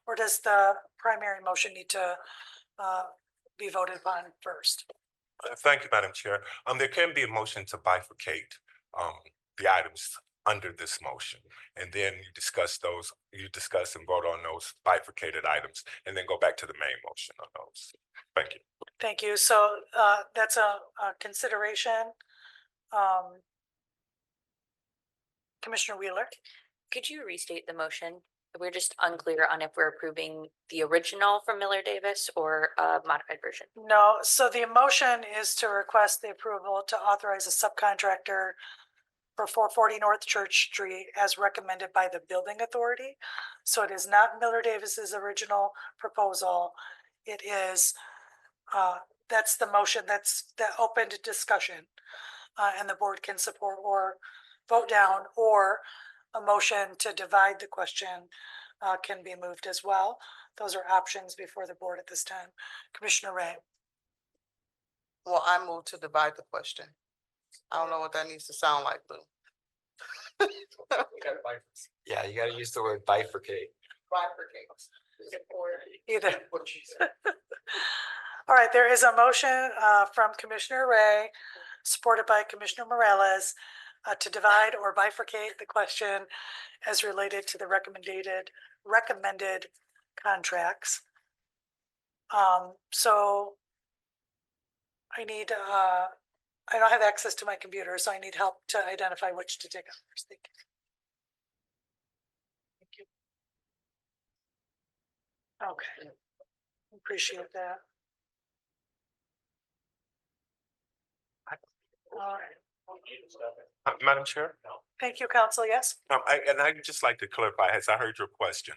Or does the primary motion need to be voted upon first? Thank you, Madam Chair. There can be a motion to bifurcate the items under this motion. And then you discuss and vote on those bifurcated items and then go back to the main motion on those. Thank you. Thank you. So that's a consideration. Commissioner Wheeler? Could you restate the motion? We're just unclear on if we're approving the original from Miller Davis or a modified version. No, so the motion is to request the approval to authorize a subcontractor for 440 North Church Street as recommended by the building authority. So it is not Miller Davis's original proposal. It is, that's the motion, that's the opened discussion. And the board can support or vote down, or a motion to divide the question can be moved as well. Those are options before the board at this time. Commissioner Ray. Well, I move to divide the question. I don't know what that needs to sound like, Lou. Yeah, you gotta use the word bifurcate. Either. All right, there is a motion from Commissioner Ray, supported by Commissioner Morales, to divide or bifurcate the question as related to the recommended contracts. So I need, I don't have access to my computer, so I need help to identify which to take up first. Thank you. Okay, appreciate that. All right. Madam Chair? Thank you, Council. Yes. I'd just like to clarify, as I heard your question,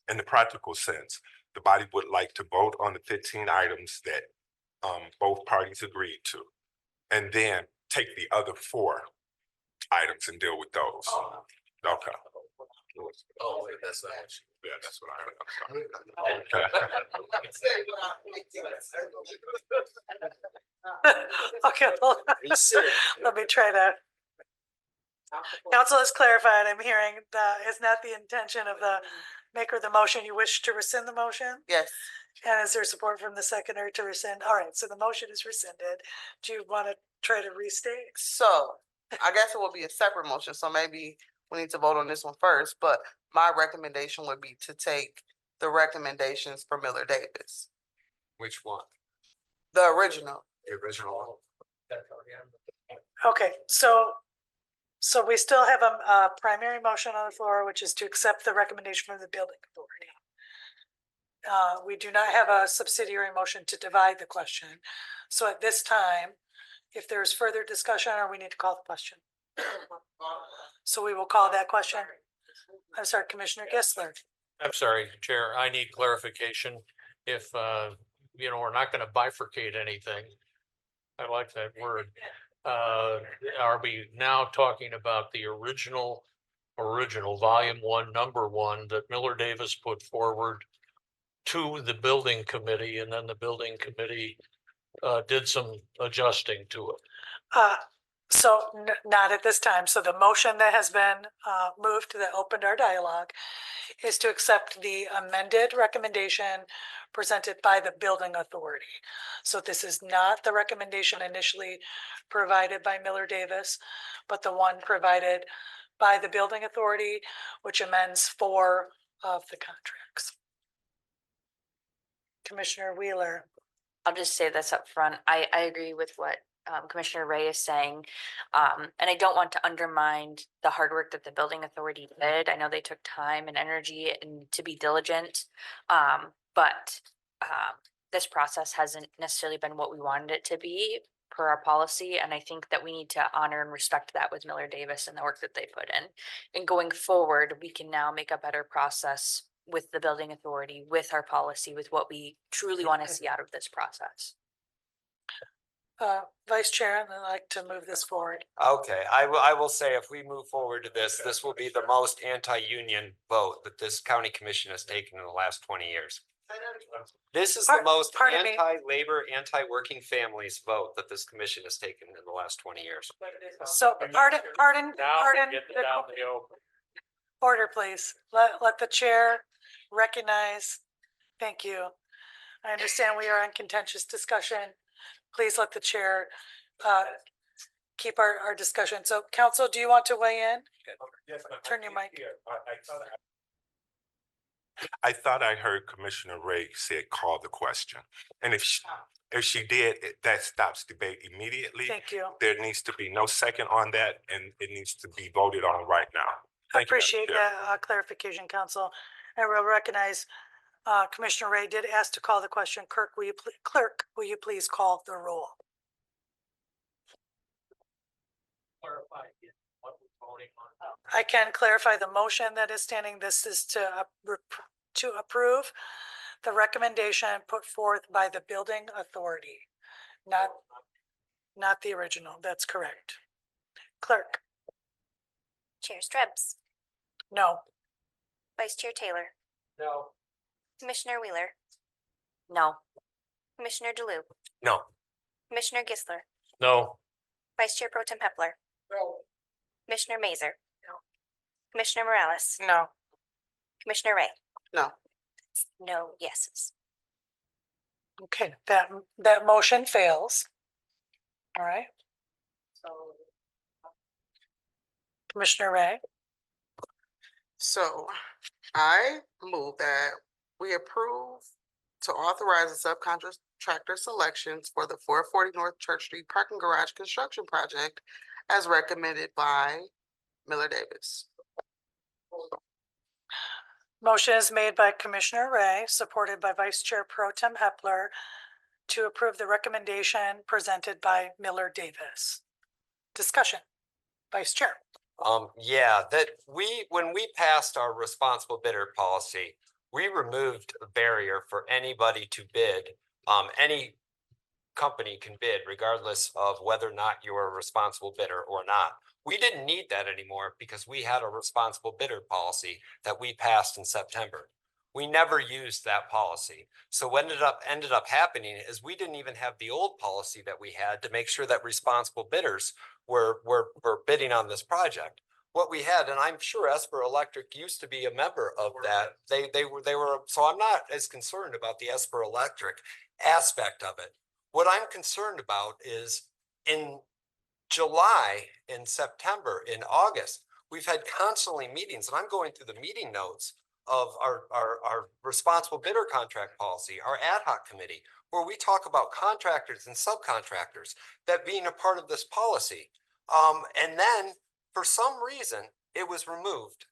in the practical sense, the body would like to vote on the 15 items that both parties agreed to, and then take the other 4 items and deal with those. Okay. Oh, wait, that's not. Yeah, that's what I heard. Okay, well, let me try that. Council has clarified. I'm hearing that is not the intention of the maker of the motion. You wish to rescind the motion? Yes. And is there support from the seconder to rescind? All right, so the motion is rescinded. Do you want to try to restate? So I guess it will be a separate motion, so maybe we need to vote on this one first, but my recommendation would be to take the recommendations for Miller Davis. Which one? The original. The original one? Okay, so we still have a primary motion on the floor, which is to accept the recommendation from the building authority. We do not have a subsidiary motion to divide the question. So at this time, if there's further discussion, or we need to call the question. So we will call that question. I'm sorry, Commissioner Gessler. I'm sorry, Chair, I need clarification. If, we're not gonna bifurcate anything. I like that word. Are we now talking about the original volume 1, number 1 that Miller Davis put forward to the building committee, and then the building committee did some adjusting to it? So not at this time. So the motion that has been moved that opened our dialogue is to accept the amended recommendation presented by the building authority. So this is not the recommendation initially provided by Miller Davis, but the one provided by the building authority, which amends 4 of the contracts. Commissioner Wheeler. I'll just say this up front. I agree with what Commissioner Ray is saying. And I don't want to undermine the hard work that the building authority did. I know they took time and energy and to be diligent. But this process hasn't necessarily been what we wanted it to be per our policy. And I think that we need to honor and respect that with Miller Davis and the work that they put in. And going forward, we can now make a better process with the building authority, with our policy, with what we truly want to see out of this process. Vice Chair, and I'd like to move this forward. Okay, I will say if we move forward to this will be the most anti-union vote that this county commission has taken in the last 20 years. This is the most Pardon me. anti-labor, anti-working families vote that this commission has taken in the last 20 years. So pardon, Get it down to the open. order, please. Let the chair recognize. Thank you. I understand we are in contentious discussion. Please let the chair keep our discussion. So council, do you want to weigh in? Turn your mic. I thought I heard Commissioner Ray said call the question. And if she did, that stops debate immediately. Thank you. There needs to be no second on that, and it needs to be voted on right now. I Thank you, Madam appreciate Chair. that clarification, council. I will recognize Commissioner Ray did ask to call the question. Clerk, will you please call the roll? I can clarify the motion that is standing. This is to approve the recommendation put forth by the building authority, not the original. That's correct. Clerk? Chair Strubs, No. Vice Chair Taylor, No. Commissioner Wheeler, No. Commissioner DeLu, No. Commissioner Gisler, No. Vice Chair Pro Tem Hepler, No. Commissioner Mazer, Commissioner Morales, No. Commissioner Ray. No. No yeses. Okay, that motion fails. All right. Commissioner Ray? So I move that we approve to authorize the subcontractor selections for the 440 North Church Street parking garage construction project as recommended by Miller Davis. Motion is made by Commissioner Ray, supported by Vice Chair Pro Tem Hepler, to approve the recommendation presented by Miller Davis. Discussion. Vice Chair. Yeah, when we passed our responsible bidder policy, we removed a barrier for anybody to bid. Any company can bid regardless of whether or not you're a responsible bidder or not. We didn't need that anymore because we had a responsible bidder policy that we passed in September. We never used that policy. So what ended up happening is we didn't even have the old policy that we had to make sure that responsible bidders were bidding on this project. What we had, and I'm sure Esper Electric used to be a member of that. They were, so I'm not as concerned about the Esper Electric aspect of it. What I'm concerned about is in July, in September, in August, we've had constantly meetings, and I'm going through the meeting notes of our responsible bidder contract policy, our ad hoc committee, where we talk about contractors and subcontractors that being a part of this policy. And then for some reason, it was removed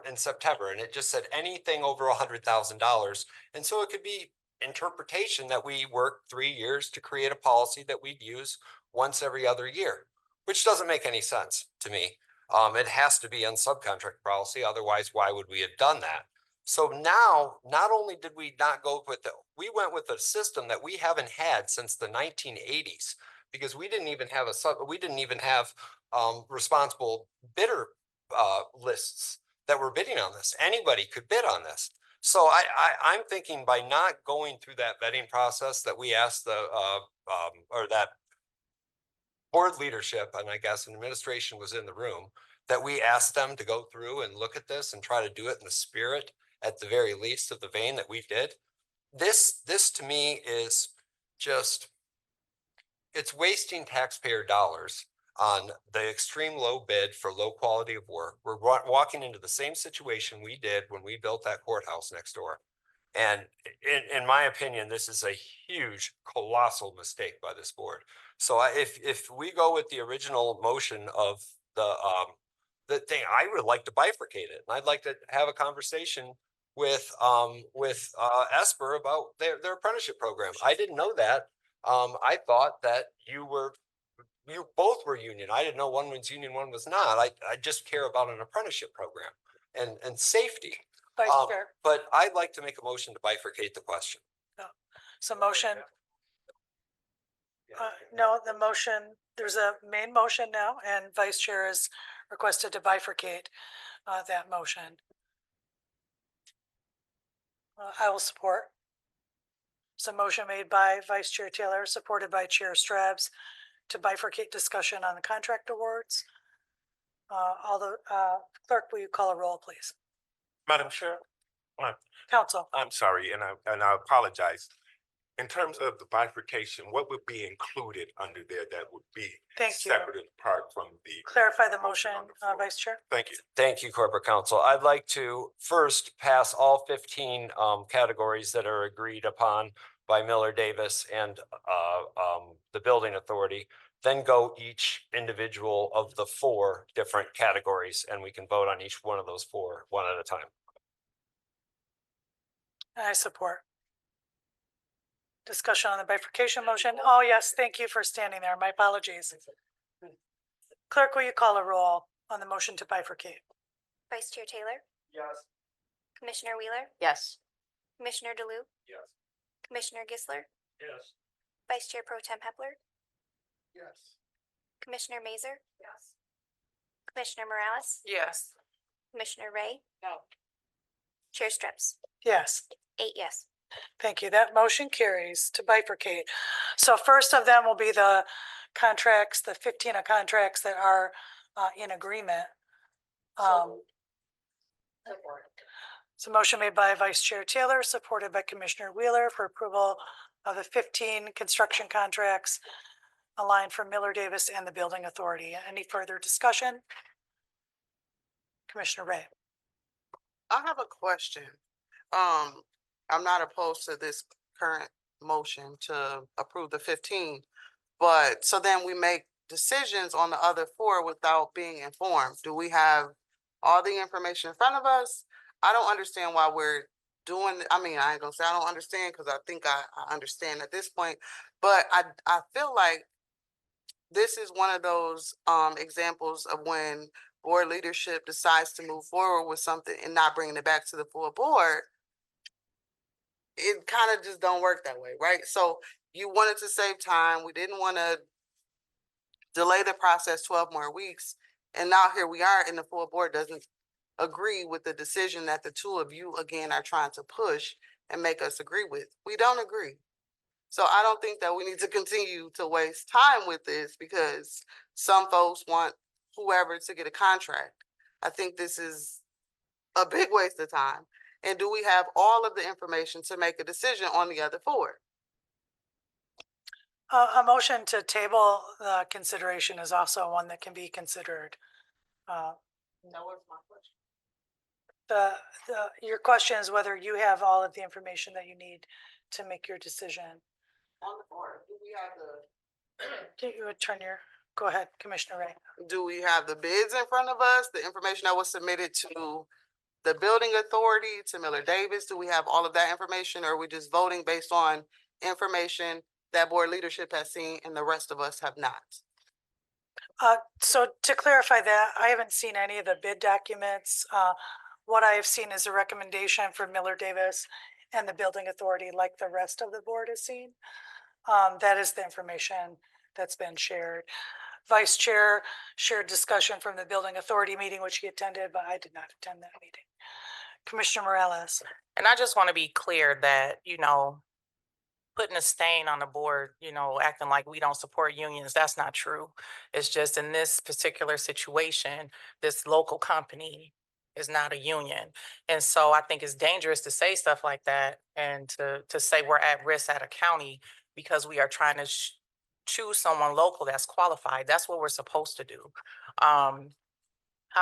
in September, and it just said anything over $100,000. And so it could be interpretation that we worked 3 years to create a policy that we'd use once every other year, which doesn't make any sense to me. It has to be on subcontract policy. Otherwise, why would we have done that? So now, not only did we not go with we went with a system that we haven't had since the 1980s, because we didn't even have responsible bidder lists that were bidding on this. Anybody could bid on this. So I'm thinking by not going through that vetting process that we asked or that board leadership, and I guess administration was in the room, that we asked them to go through and look at this and try to do it in the spirit, at the very least, of the vein that we did. This to me is just, it's wasting taxpayer dollars on the extreme low bid for low quality of work. We're walking into the same situation we did when we built that courthouse next door. And in my opinion, this is a huge, colossal mistake by this board. So if we go with the original motion of the thing, I would like to bifurcate it. And I'd like to have a conversation with Esper about their apprenticeship program. I didn't know that. I thought that you both were union. I didn't know one was union, one was not. I just care about an apprenticeship program and safety. But I'd like to make a motion to bifurcate the question. So motion. No, the motion, there's a main motion now and vice chair is requested to bifurcate that motion. I will support. So motion made by Vice Chair Taylor, supported by Chair Strabs to bifurcate discussion on the contract awards. Clerk, will you call a roll, please? Madam Chair, Council. I'm sorry, and I apologize. In terms of the bifurcation, what would be included under there that would be Thank you. separate and apart from the? Clarify the motion, Vice Chair. Thank you. Thank you, Corporate Counsel. I'd like to first pass all 15 categories that are agreed upon by Miller Davis and the Building Authority, then go each individual of the 4 different categories, and we can vote on each one of those 4 one at a time. I support. Discussion on the bifurcation motion. Oh, yes, thank you for standing there. My apologies. Clerk, will you call a roll on the motion to bifurcate? Vice Chair Taylor, Yes. Commissioner Wheeler, Yes. Commissioner DeLu, Yes. Commissioner Gisler, Yes. Vice Chair Pro Tem Hepler, Yes. Commissioner Mazer. Yes. Commissioner Morales, Yes. Commissioner Ray, No. Chair Strips, Yes. 8 yes. Thank you. That motion carries to bifurcate. So first of them will be the contracts, the 15 contracts that are in agreement. So motion made by Vice Chair Taylor, supported by Commissioner Wheeler for approval of the 15 construction contracts aligned for Miller Davis and the Building Authority. Any further discussion? Commissioner Ray. I have a question. I'm not opposed to this current motion to approve the 15, but so then we make decisions on the other 4 without being informed. Do we have all the information in front of us? I don't understand why we're doing, I mean, I ain't gonna say I don't understand because I think I understand at this point, but I feel like this is one of those examples of when board leadership decides to move forward with something and not bringing it back to the full board. It kind of just don't work that way, right? So you wanted to save time. We didn't want to delay the process 12 more weeks. And now here we are, and the full board doesn't agree with the decision that the 2 of you, again, are trying to push and make us agree with. We don't agree. So I don't think that we need to continue to waste time with this because some folks want whoever to get a contract. I think this is a big waste of time. And do we have all of the information to make a decision on the other 4? A motion to table consideration is also one that can be considered. That was my question. Your question is whether you have all of the information that you need to make your decision. On the 4, do we have You would go ahead, Commissioner Ray. do we have the bids in front of us, the information that was submitted to the Building Authority, to Miller Davis? Do we have all of that information, or are we just voting based on information that board leadership has seen and the rest of us have not? So to clarify that, I haven't seen any of the bid documents. What I have seen is a recommendation for Miller Davis and the Building Authority, like the rest of the board has seen. That is the information that's been shared. Vice Chair shared discussion from the Building Authority meeting, which he attended, but I did not attend that meeting. Commissioner Morales. And I just want to be clear that, putting a stain on the board, acting like we don't support unions, that's not true. It's just in this particular situation, this local company is not a union. And so I think it's dangerous to say stuff like that and to say we're at risk at a county because we are trying to choose someone local that's qualified. That's what we're supposed to do. I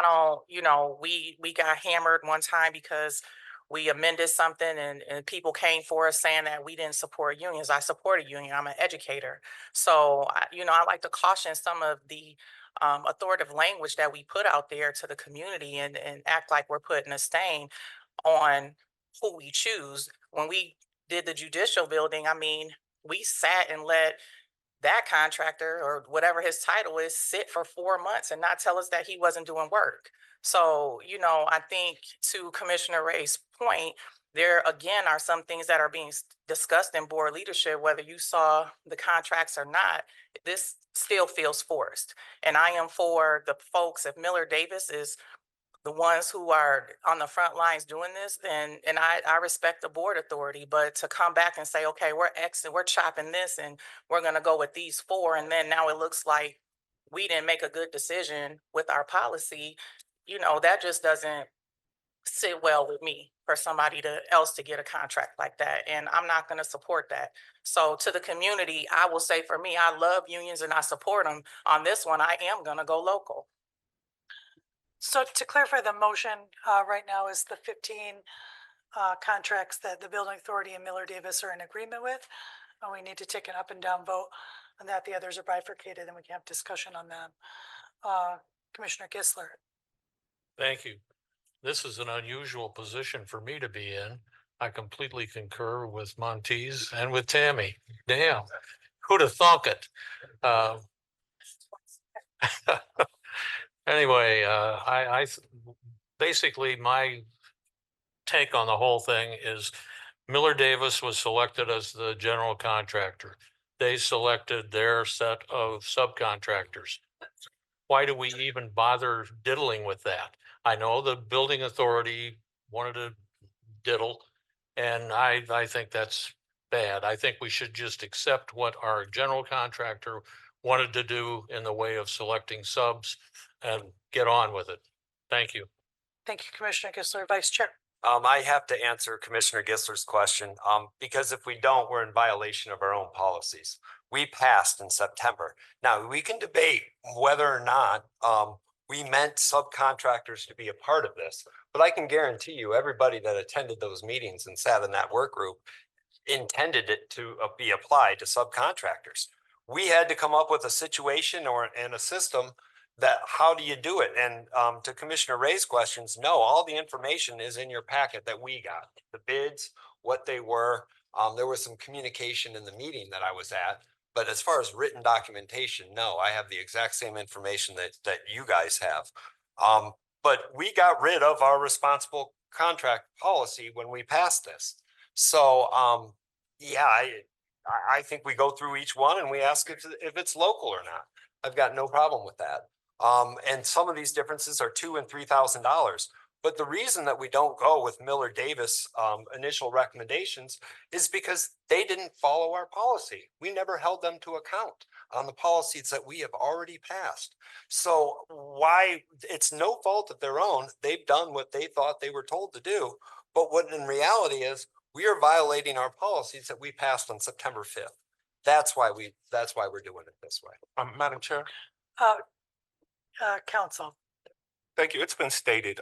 don't, we got hammered one time because we amended something and people came for us saying that we didn't support unions. I support a union. I'm an educator. So, I like to caution some of the authoritative language that we put out there to the community and act like we're putting a stain on who we choose. When we did the judicial building, we sat and let that contractor or whatever his title is sit for 4 months and not tell us that he wasn't doing work. So, I think to Commissioner Ray's point, there again are some things that are being discussed in board leadership, whether you saw the contracts or not, this still feels forced. And I am for the folks, if Miller Davis is the ones who are on the front lines doing this, then, and I respect the board authority, but to come back and say, okay, we're chopping this and we're gonna go with these 4, and then now it looks like we didn't make a good decision with our policy, you know, that just doesn't sit well with me for somebody else to get a contract like that. And I'm not gonna support that. So to the community, I will say for me, I love unions and I support them. On this one, I am gonna go local. So to clarify, the motion right now is the 15 contracts that the building authority and Miller Davis are in agreement with. And we need to take an up and down vote on that. The others are bifurcated and we can have discussion on them. Commissioner Gisler. Thank you. This is an unusual position for me to be in. I completely concur with Monteez and with Tammy. Damn, who'd have thunk it? Anyway, basically my take on the whole thing is Miller Davis was selected as the general contractor. They selected their set of subcontractors. Why do we even bother diddling with that? I know the building authority wanted to diddle, and I think that's bad. I think we should just accept what our general contractor wanted to do in the way of selecting subs and get on with it. Thank you. Thank you, Commissioner Gisler. Vice Chair. I have to answer Commissioner Gisler's question, because if we don't, we're in violation of our own policies. We passed in September. Now, we can debate whether or not we meant subcontractors to be a part of this, but I can guarantee you everybody that attended those meetings and sat in that work group intended it to be applied to subcontractors. We had to come up with a situation and a system that how do you do it? And to Commissioner Ray's questions, no, all the information is in your packet that we got. The bids, what they were. There was some communication in the meeting that I was at, but as far as written documentation, no, I have the exact same information that you guys have. But we got rid of our responsible contract policy when we passed this. So yeah, I think we go through each one and we ask if it's local or not. I've got no problem with that. And some of these differences are $2,000 and $3,000. But the reason that we don't go with Miller Davis initial recommendations is because they didn't follow our policy. We never held them to account on the policies that we have already passed. So why, it's no fault of their own. They've done what they thought they were told to do. But what in reality is we are violating our policies that we passed on September 5th. That's why we're doing it this way. Madam Chair. Council. Thank you. It's been stated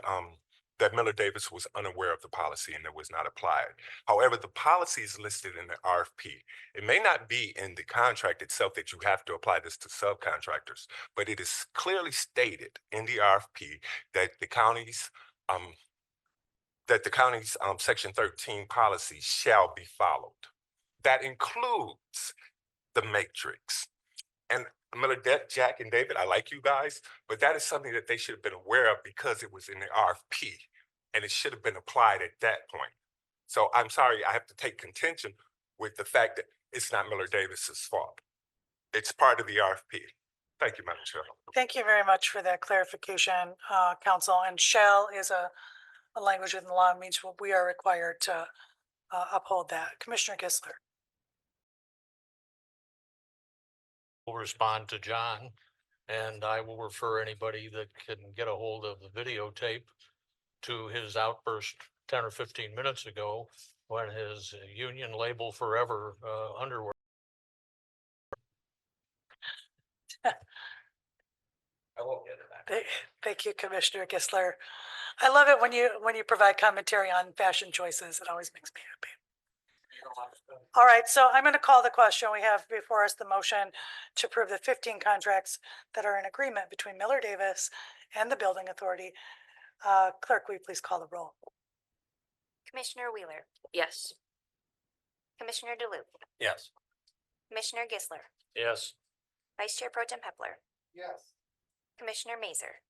that Miller Davis was unaware of the policy and it was not applied. However, the policy is listed in the RFP. It may not be in the contract itself that you have to apply this to subcontractors, but it is clearly stated in the RFP that the county's Section 13 policy shall be followed. That includes the matrix. And Miller, Jack, and David, I like you guys, but that is something that they should have been aware of because it was in the RFP and it should have been applied at that point. So I'm sorry, I have to take contention with the fact that it's not Miller Davis's fault. It's part of the RFP. Thank you, Madam Chair. Thank you very much for that clarification, Council. And shall is a language within the law, means we are required to uphold that. Commissioner Gisler. Will respond to John, and I will refer anybody that can get a hold of the videotape to his outburst 10 or 15 minutes ago when his union label forever underwear. I won't get it back. Thank you, Commissioner Gisler. I love it when you provide commentary on fashion choices. It always makes me happy. All right, so I'm going to call the question. We have before us the motion to approve the 15 contracts that are in agreement between Miller Davis and the building authority. Clerk, will you please call the roll? Commissioner Wheeler, Yes. Commissioner DeLuke, Yes. Commissioner Gisler, Yes. Vice Chair Pro Tem Hepler, Yes. Commissioner Mazer,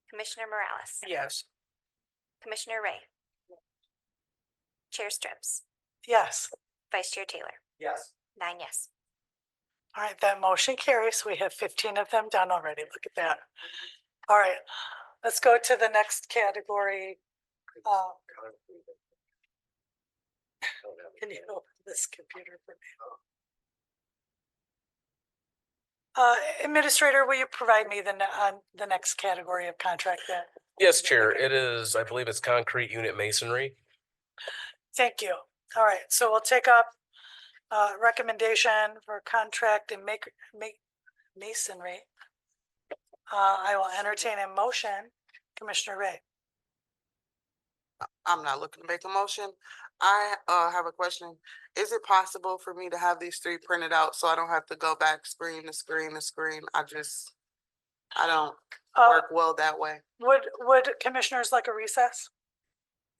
Commissioner Morales, Yes. Commissioner Ray, Chair Strips, Yes. Vice Chair Taylor, Yes. 9 yes. All right, that motion carries. We have 15 of them done already. Look at that. All right, let's go to the next category. Can you open this computer for me? Administrator, will you provide me the next category of contract then? Yes, Chair. It is, I believe it's concrete unit masonry. Thank you. All right, so we'll take up recommendation for contract and masonry. I will entertain a motion. Commissioner Ray. I'm not looking to make a motion. I have a question. Is it possible for me to have these three printed out so I don't have to go back screen to screen to screen? I don't work well that way. Would commissioners like a recess?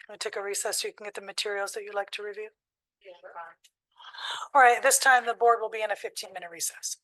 Can we take a recess so you can get the materials that you'd like to review? Yeah. All right, this time the board will be in a 15-minute recess.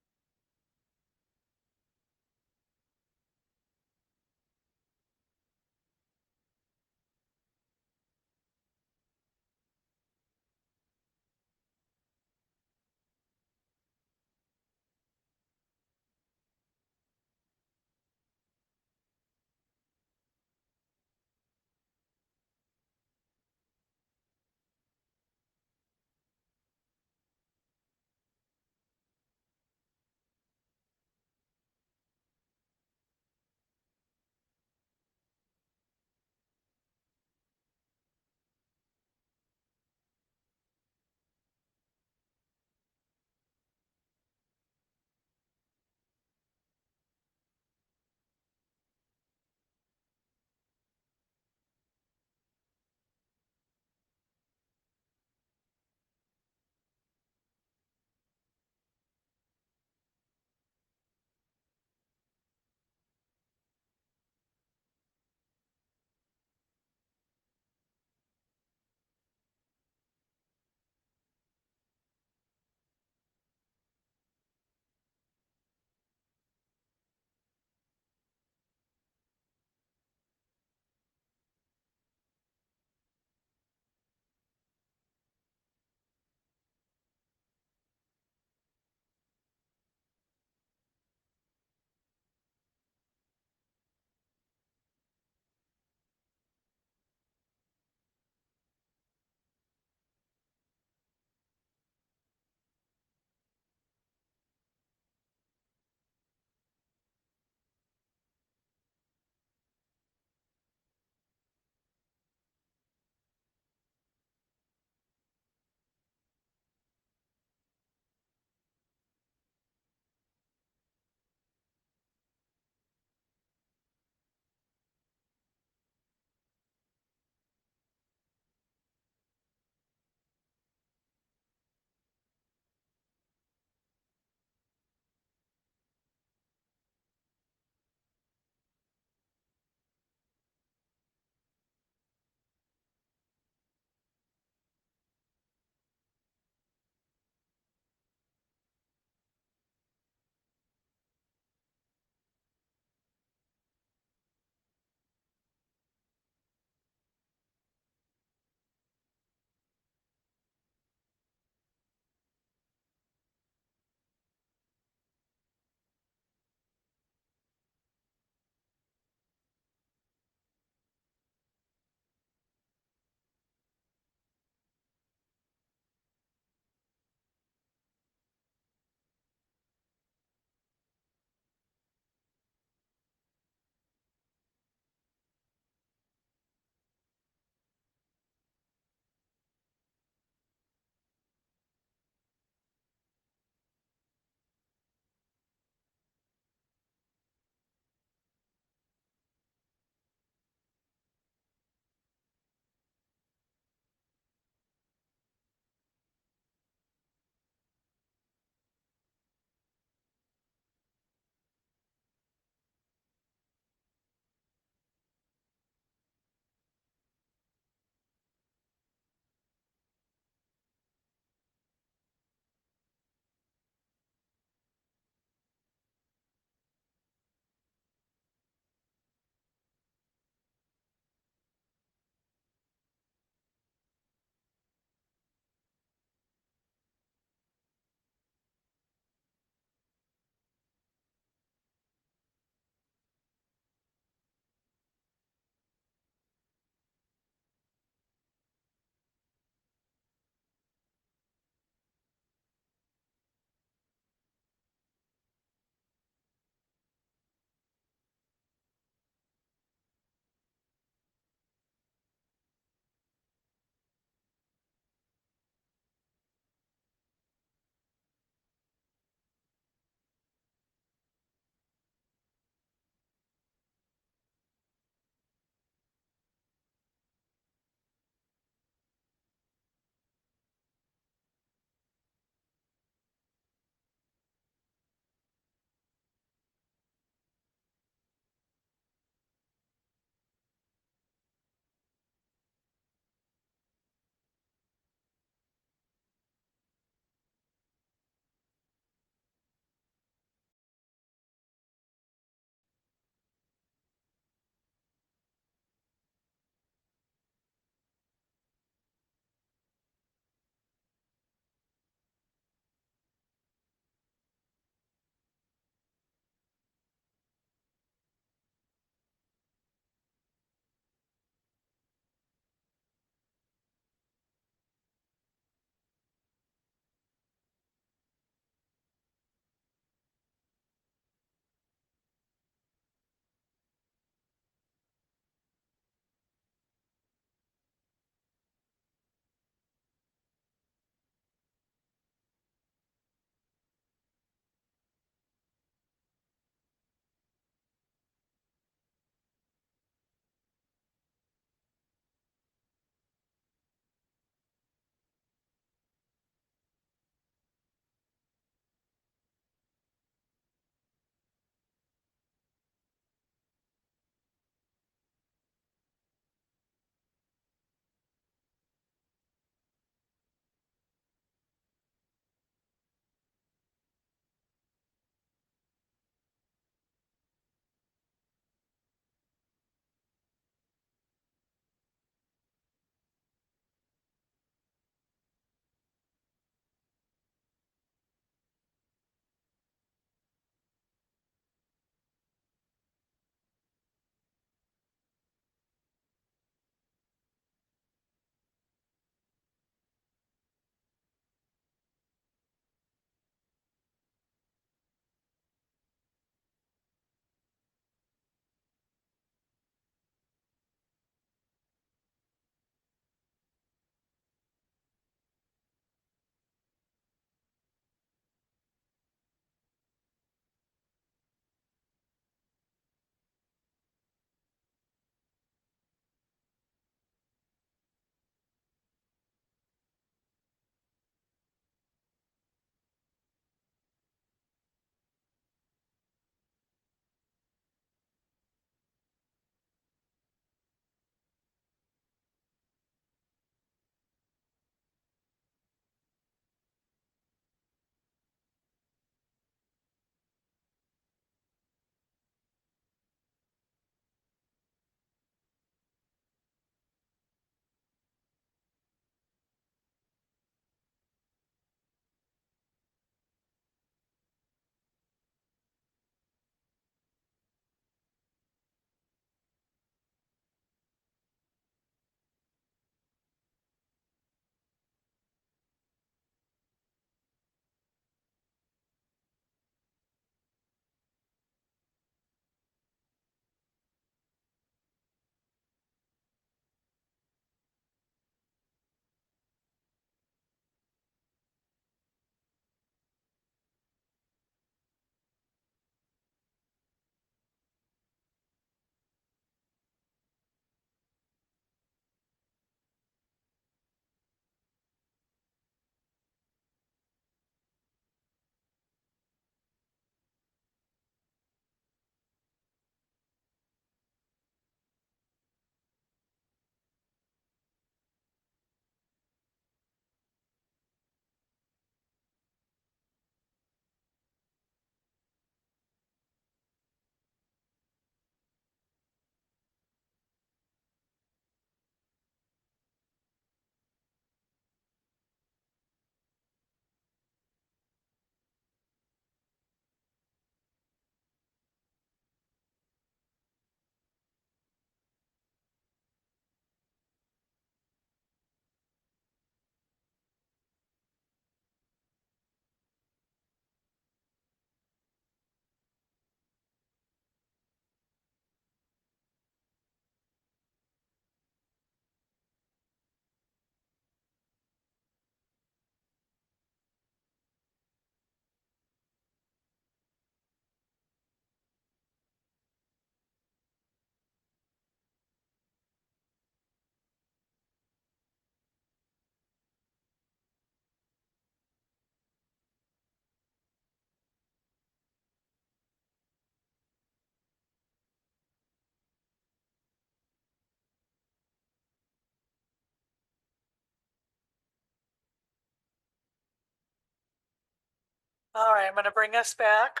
All right, I'm gonna bring us back.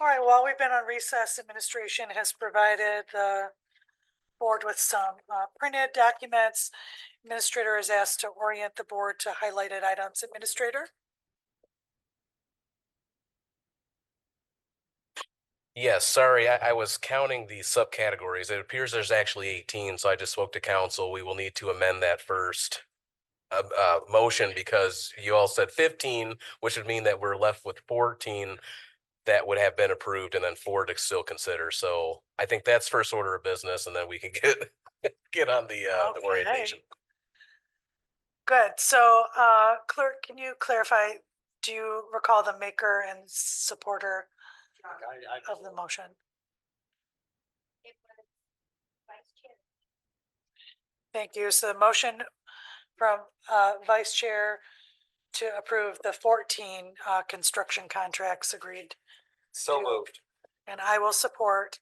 All right, while we've been on recess, administration has provided the board with some printed documents. Administrator is asked to orient the board to highlighted items. Administrator? Yes, sorry, I was counting the subcategories. It appears there's actually 18, so I just spoke to council. We will need to amend that first motion because you all said 15, which would mean that we're left with 14 that would have been approved and then 4 to still consider. So I think that's first order of business, and then we can get on the orientation. Good. So, clerk, can you clarify, do you recall the maker and supporter of the motion? Thank you. So the motion from Vice Chair to approve the 14 construction contracts agreed. So to- moved. And I will support.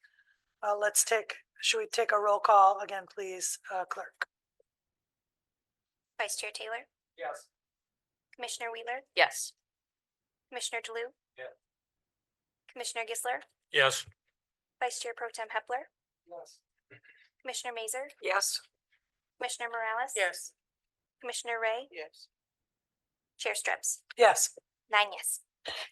Should we take a roll call again, please, clerk? Vice Chair Taylor, Yes. Commissioner Wheeler, Yes. Commissioner DeLu. Yeah. Commissioner Gisler, Yes. Vice Chair Pro Tem Hepler, Yes. Commissioner Mazer, Yes. Commissioner Morales. Yes. Commissioner Ray, Yes. Chair Strips, Yes. 9 yes.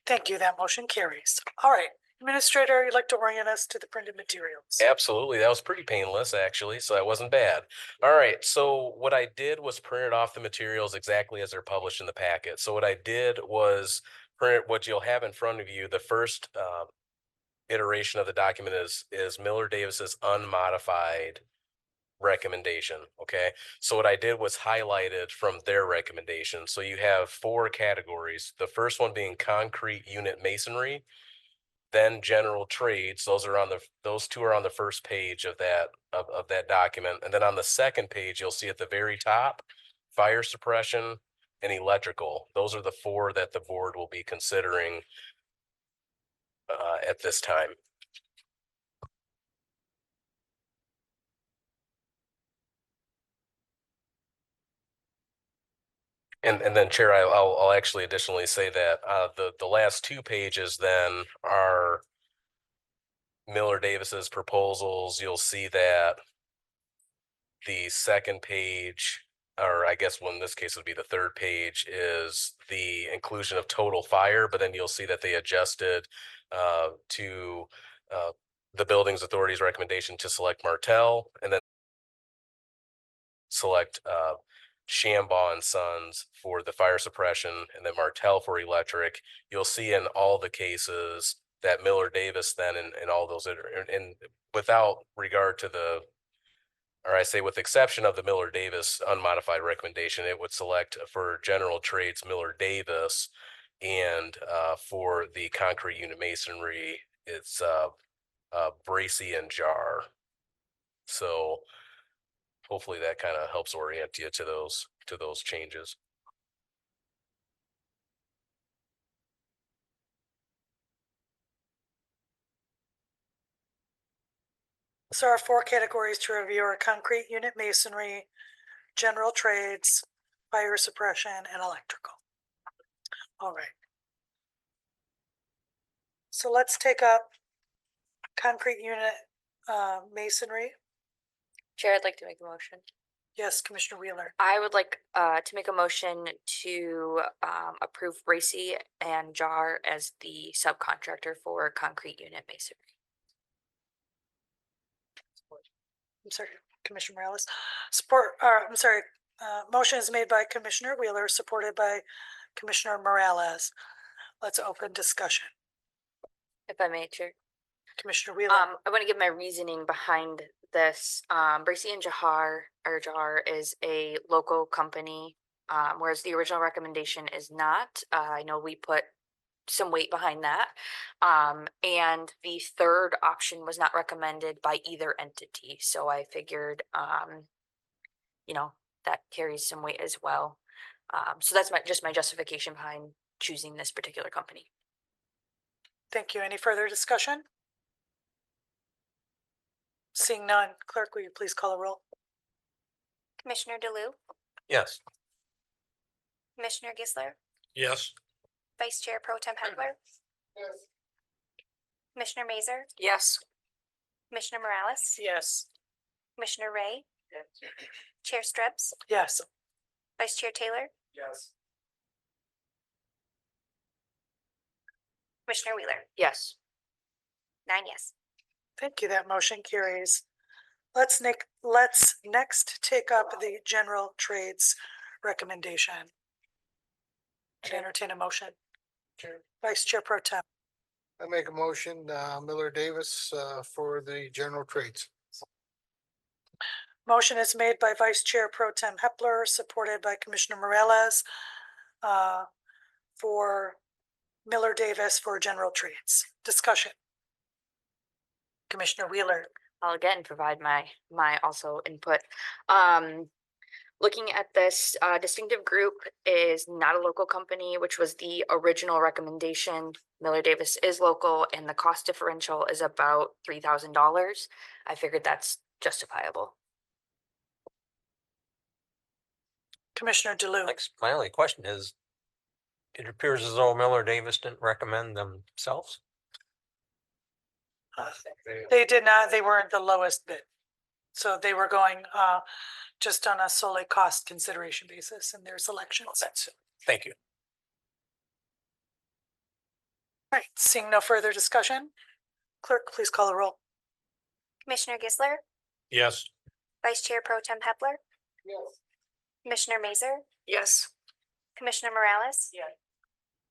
Thank you. That motion carries. All right. Administrator, you'd like to orient us to the printed materials. Absolutely. That was pretty painless, actually, so that wasn't bad. All right, so what I did was printed off the materials exactly as they're published in the packet. So what I did was print what you'll have in front of you. The first iteration of the document is Miller Davis's unmodified recommendation. Okay, so what I did was highlighted from their recommendation. So you have 4 categories. The first one being concrete unit masonry, then general trades. Those 2 are on the first page of that document. And then on the second page, you'll see at the very top, fire suppression and electrical. Those are the 4 that the board will be considering at this time. And then Chair, I'll actually additionally say that the last 2 pages then are Miller Davis's proposals. You'll see that the second page, or I guess in this case would be the third page, is the inclusion of total fire, but then you'll see that they adjusted to the Buildings Authority's recommendation to select Martell and then select Shambaugh and Sons for the fire suppression and then Martell for electric. You'll see in all the cases that Miller Davis then in all those, and without regard to the, or I say with exception of the Miller Davis unmodified recommendation, it would select for general trades Miller Davis, and for the concrete unit masonry, it's Bracy and Jar. So hopefully that kind of helps orient you to those changes. So our 4 categories to review are concrete unit masonry, general trades, fire suppression, and electrical. All right. So let's take up concrete unit masonry. Chair, I'd like to make a motion. Yes, Commissioner Wheeler. I would like to make a motion to approve Bracy and Jar as the subcontractor for concrete unit masonry. I'm sorry, Commissioner Morales. Motion is made by Commissioner Wheeler, supported by Commissioner Morales. Let's open discussion. If I may, Chair. Commissioner Wheeler. I want to give my reasoning behind this. Bracy and Jar is a local company, whereas the original recommendation is not. I know we put some weight behind that. And the third option was not recommended by either entity. So I figured, that carries some weight as well. So that's just my justification behind choosing this particular company. Thank you. Any further discussion? Seeing none, clerk, will you please call a roll? Commissioner DeLu, Yes. Commissioner Gisler, Yes. Vice Chair Pro Tem Hepler, Commissioner Mazer, Yes. Commissioner Morales, Yes. Commissioner Ray, Chair Strips, Yes. Vice Chair Taylor, Yes. Commissioner Wheeler. Yes. 9 yes. Thank you. That motion carries. Let's next take up the general trades recommendation. And entertain a motion. Vice Chair Pro Tem. I make a motion, Miller Davis, for the general trades. Motion is made by Vice Chair Pro Tem Hepler, supported by Commissioner Morales, for Miller Davis for general trades. Discussion. Commissioner Wheeler. I'll again provide my also input. Looking at this, Distinctive Group is not a local company, which was the original recommendation. Miller Davis is local, and the cost differential is about $3,000. I figured that's justifiable. Commissioner DeLue. My only question is, it appears as though Miller Davis didn't recommend themselves. They did not, they weren't the lowest bid. So they were going just on a solely cost consideration basis in their selections. That's it. Thank you. All right, seeing no further discussion, clerk, please call the roll. Commissioner Gisler, Yes. Vice Chair Pro Tem Hepler, Yes. Commissioner Mazer, Yes. Commissioner Morales, Yes.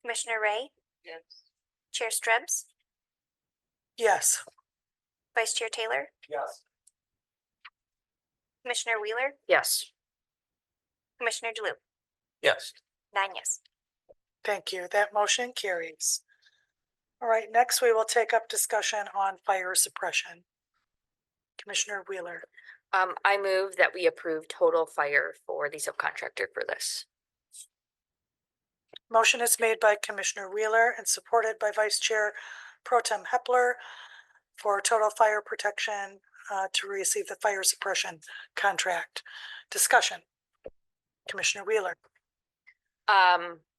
Commissioner Ray, Yes. Chair Strips, Yes. Vice Chair Taylor, Yes. Commissioner Wheeler, Yes. Commissioner DeLue. Yes. 9 yes. Thank you. That motion carries. All right, next we will take up discussion on fire suppression. Commissioner Wheeler. I move that we approve total fire for the subcontractor for this. Motion is made by Commissioner Wheeler and supported by Vice Chair Pro Tem Hepler for total fire protection to receive the fire suppression contract. Discussion. Commissioner Wheeler.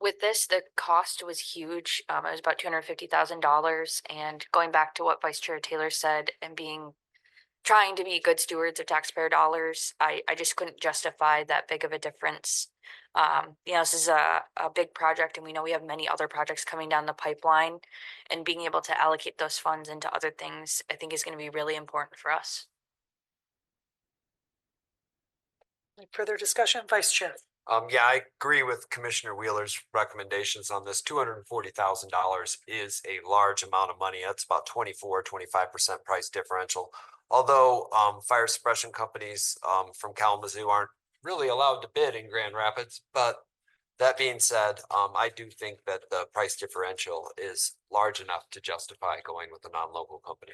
With this, the cost was huge. It was about $250,000. And going back to what Vice Chair Taylor said and trying to be good stewards of taxpayer dollars, I just couldn't justify that big of a difference. This is a big project, and we know we have many other projects coming down the pipeline, and being able to allocate those funds into other things, I think is going to be really important for us. Any further discussion? Vice Chair. Yeah, I agree with Commissioner Wheeler's recommendations on this. $240,000 is a large amount of money. That's about 25% price differential. Although fire suppression companies from Kalamazoo aren't really allowed to bid in Grand Rapids. But that being said, I do think that the price differential is large enough to justify going with a non-local company.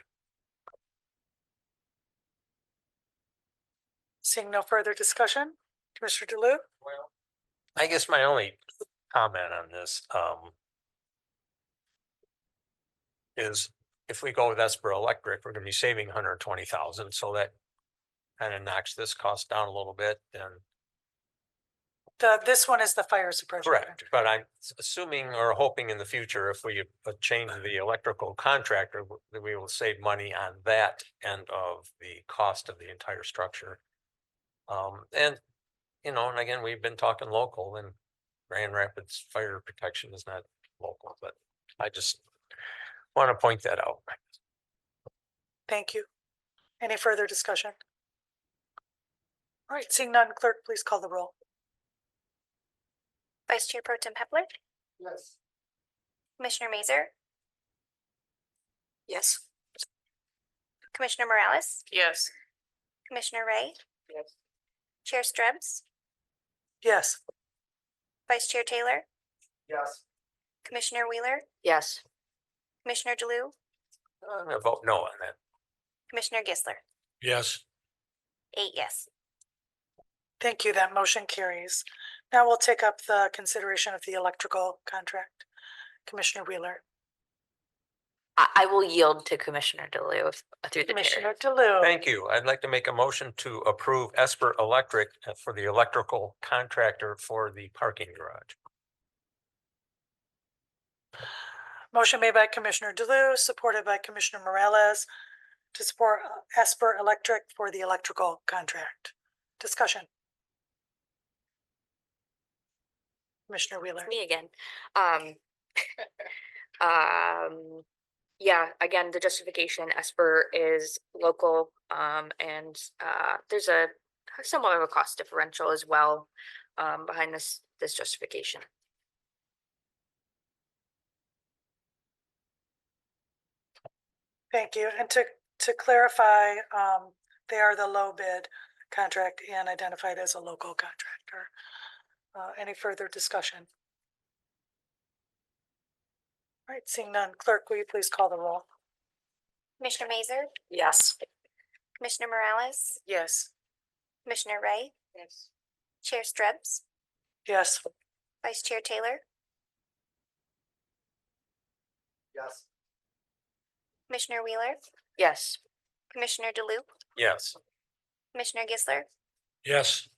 Seeing no further discussion, Commissioner DeLue? Well, I guess my only comment on this is if we go with Esper Electric, we're going to be saving 120,000. So that kind of knocks this cost down a little bit. And this one is the fire suppression. correct, but I'm assuming or hoping in the future, if we change the electrical contractor, that we will save money on that end of the cost of the entire structure. And again, we've been talking local, and Grand Rapids fire protection is not local, but I just want to point that out. Thank you. Any further discussion? All right, seeing none, clerk, please call the roll. Vice Chair Pro Tem Hepler, Yes. Commissioner Mazer, Yes. Commissioner Morales, Yes. Commissioner Ray, Yes. Chair Strips, Yes. Vice Chair Taylor, Yes. Commissioner Wheeler, Yes. Commissioner DeLue, I'm going to vote no on that. Commissioner Gisler. Yes. 8 yes. Thank you. That motion carries. Now we'll take up the consideration of the electrical contract. Commissioner Wheeler. I will yield to Commissioner DeLue through the chair. Commissioner DeLue. Thank you. I'd like to make a motion to approve Esper Electric for the electrical contractor for the parking garage. Motion made by Commissioner DeLu, supported by Commissioner Morales to support Esper Electric for the electrical contract. Discussion. Commissioner Wheeler. It's me again. Yeah, again, the justification, Esper is local, and there's a somewhat of a cost differential as well behind this justification. Thank you. And to clarify, they are the low bid contract and identified as a local contractor. Any further discussion? All right, seeing none, clerk, will you please call the roll? Commissioner Mazer, Yes. Commissioner Morales, Yes. Commissioner Ray, Yes. Chair Strebs, Yes. Vice Chair Taylor, Yes. Commissioner Wheeler, Yes. Commissioner DeLu, Yes. Commissioner Gisler, Yes.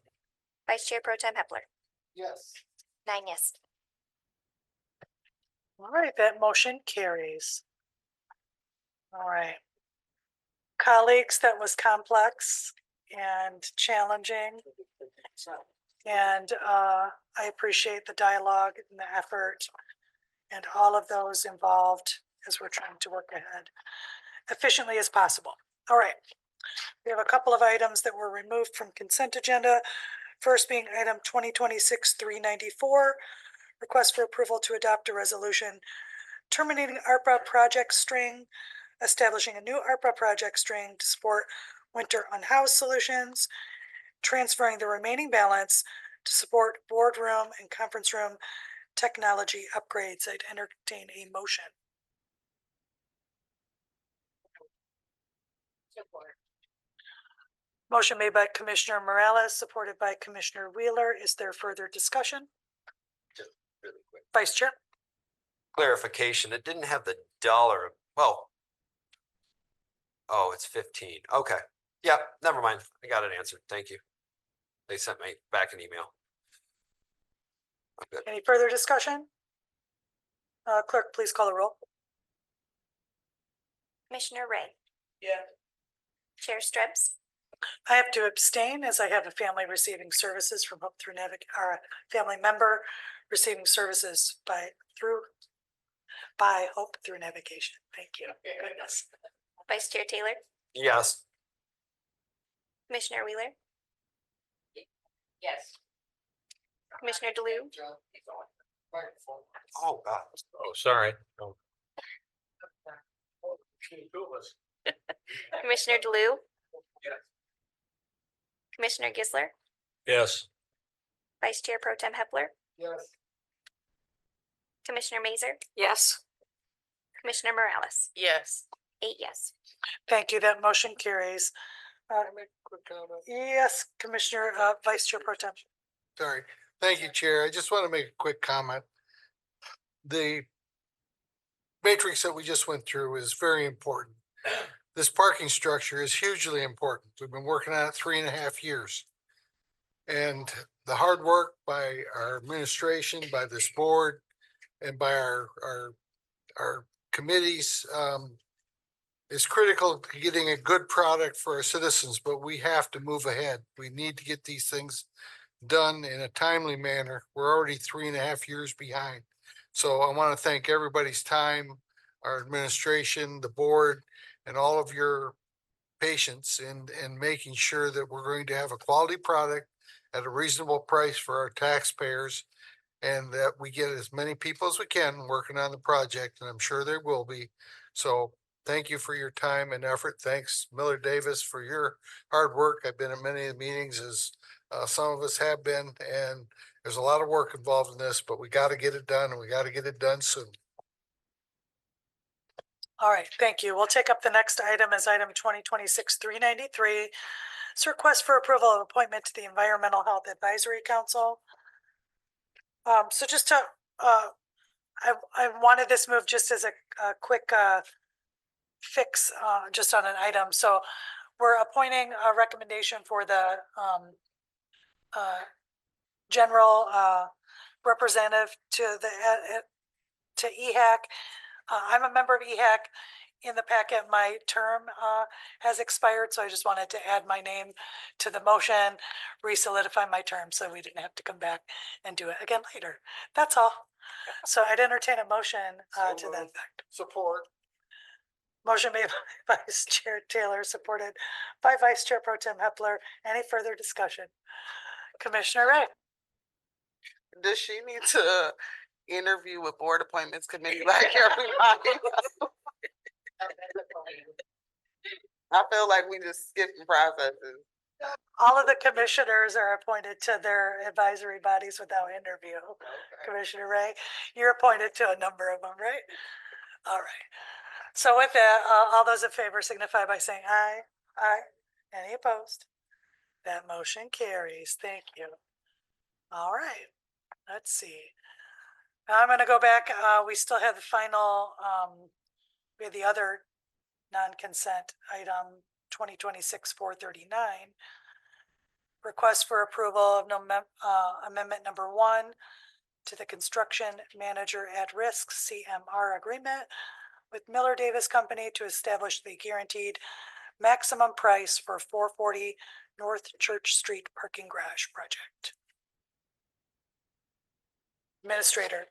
Vice Chair Pro Tem Hepler. Yes. 9 yes. All right, that motion carries. All right. Colleagues, that was complex and challenging. And I appreciate the dialogue and the effort and all of those involved as we're trying to work ahead efficiently as possible. All right. We have a couple of items that were removed from consent agenda. First being item 2026-394, request for approval to adopt a resolution terminating ARPA project string, establishing a new ARPA project string to support winter unhoused solutions, transferring the remaining balance to support boardroom and conference room technology upgrades. I'd entertain a motion. Motion made by Commissioner Morales, supported by Commissioner Wheeler. Is there further discussion? Just really quick. Vice Chair? Clarification, it didn't have the dollar, well. Oh, it's 15. Okay. Yeah, never mind. I got it answered. Thank you. They sent me back an email. Okay. Any further discussion? Clerk, please call the roll. Commissioner Ray, Yeah. Chair Strebs, I have to abstain as I have a family receiving services from Hope Through or a family member receiving services by Hope Through Navigation. Thank you. Goodness. Vice Chair Taylor, Yes. Commissioner Wheeler, Yes. Commissioner DeLu, Oh, God. Oh, sorry. Oh. Commissioner DeLu, Yes. Commissioner Gisler, Yes. Vice Chair Pro Tem Hepler, Yes. Commissioner Mazer, Yes. Commissioner Morales. Yes. 8 yes. Thank you. That motion carries. Can I make a quick comment? Yes, Commissioner, Vice Chair Pro Tem. Sorry. Thank you, Chair. I just want to make a quick comment. The matrix that we just went through is very important. This parking structure is hugely important. We've been working on it 3.5 years. And the hard work by our administration, by this board, and by our committees is critical to getting a good product for our citizens, but we have to move ahead. We need to get these things done in a timely manner. We're already 3.5 years behind. So I want to thank everybody's time, our administration, the board, and all of your patience in making sure that we're going to have a quality product at a reasonable price for our taxpayers, and that we get as many people as we can working on the project, and I'm sure there will be. So thank you for your time and effort. Thanks, Miller Davis, for your hard work. I've been in many of the meetings, as some of us have been, and there's a lot of work involved in this, but we got to get it done, and we got to get it done soon. All right, thank you. We'll take up the next item as item 2026-393. It's a request for approval of appointment to the Environmental Health Advisory Council. So just to, I wanted this move just as a quick fix just on an item. So we're appointing a recommendation for the general representative to the to EHAC. I'm a member of EHAC. In the packet, my term has expired, so I just wanted to add my name to the motion, re-solidify my term, so we didn't have to come back and do it again later. That's all. So I'd entertain a motion to that effect. Support. Motion made by Vice Chair Taylor, supported by Vice Chair Pro Tem Hepler. Any further discussion? Commissioner Ray? Does she need to interview with board appointments committee like everybody? I feel like we just skipping processes. All of the commissioners are appointed to their advisory bodies without interview. Commissioner Ray, you're appointed to a number of them, right? All right. So with that, all those in favor signify by saying aye. Aye. Any opposed? That motion carries. Thank you. All right. Let's see. Now I'm going to go back. We still have the final, we have the other non-consent item 2026-439. Request for approval of amendment number 1 to the construction manager at risk CMR agreement with Miller Davis Company to establish the guaranteed maximum price for 440 North Church Street parking garage project. Administrator.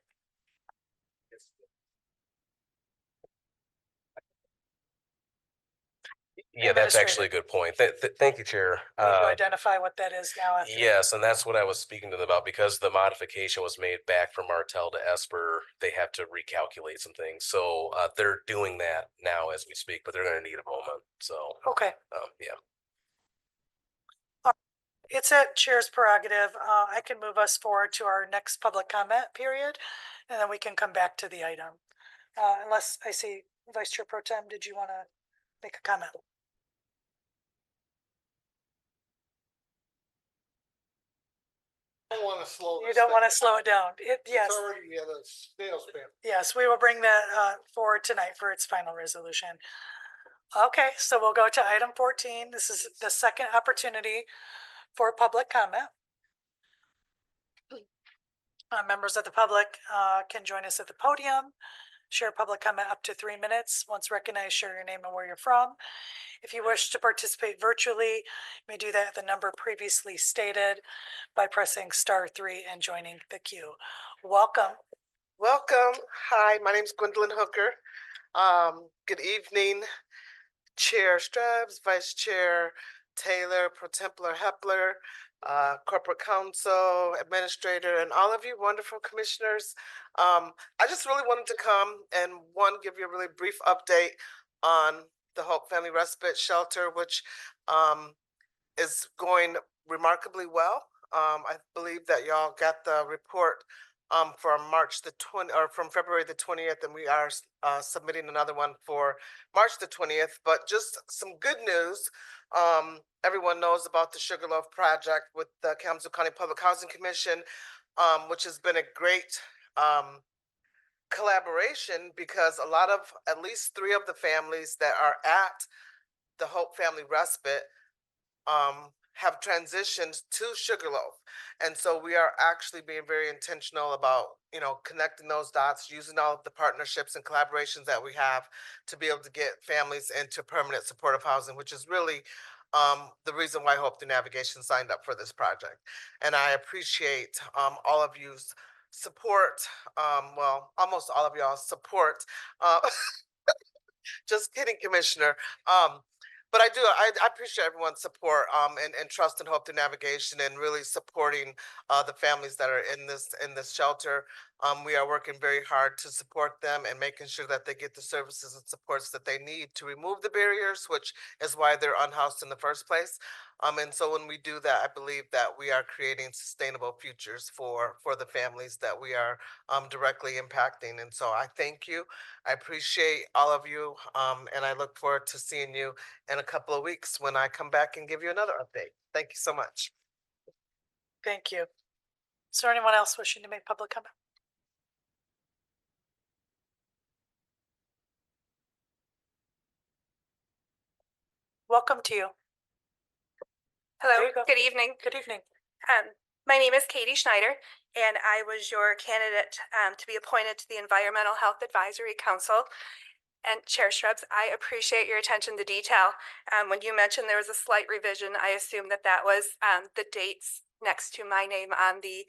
Yeah, that's actually a good point. Thank you, Chair. You need to identify what that is now. Yes, and that's what I was speaking to them about, because the modification was made back from Martell to Esper. They have to recalculate some things. So they're doing that now as we speak, but they're going to need a moment. So, okay. Yeah. It's at Chair's prerogative. I can move us forward to our next public comment period, and then we can come back to the item. Unless I see Vice Chair Pro Tem, did you want to make a comment? Want to slow. You don't want to slow it down. Yes. It's already at a snail's pace. Yes, we will bring that forward tonight for its final resolution. Okay, so we'll go to item 14. This is the second opportunity for public comment. Members of the public can join us at the podium. Share public comment up to 3 minutes. Once recognized, share your name and where you're from. If you wish to participate virtually, you may do that at the number previously stated by pressing *3 and joining the queue. Welcome. Welcome. Hi, my name is Gwendolyn Hooker. Good evening, Chair Strabs, Vice Chair Taylor, Pro Templar Hepler, Corporate Counsel, Administrator, and all of you wonderful commissioners. I just really wanted to come and give you a really brief update on the Hope Family Respite Shelter, which is going remarkably well. I believe that y'all got the report from from February the 20th, and we are submitting another one for March the 20th. But just some good news. Everyone knows about the Sugarloaf project with the Kalamazoo County Public Housing Commission, which has been a great collaboration, because at least 3 of the families that are at the Hope Family Respite have transitioned to Sugarloaf. And so we are actually being very intentional about, connecting those dots, using all of the partnerships and collaborations that we have to be able to get families into permanent supportive housing, which is really the reason why Hope Through Navigation signed up for this project. And I appreciate all of you's support, well, almost all of y'all's support. Just kidding, Commissioner. But I appreciate everyone's support and trust and Hope Through Navigation, and really supporting the families that are in this shelter. We are working very hard to support them and making sure that they get the services and supports that they need to remove the barriers, which is why they're unhoused in the first place. And so when we do that, I believe that we are creating sustainable futures for the families that we are directly impacting. And so I thank you. I appreciate all of you. And I look forward to seeing you in a couple of weeks when I come back and give you another update. Thank you so much. Thank you. Is there anyone else wishing to make public comment? Welcome to you. Hello, There you go. good evening. Good evening. My name is Katie Schneider, and I was your candidate to be appointed to the Environmental Health Advisory Council. And Chair Shrubs, I appreciate your attention to detail. When you mentioned there was a slight revision, I assume that that was the dates next to my name on the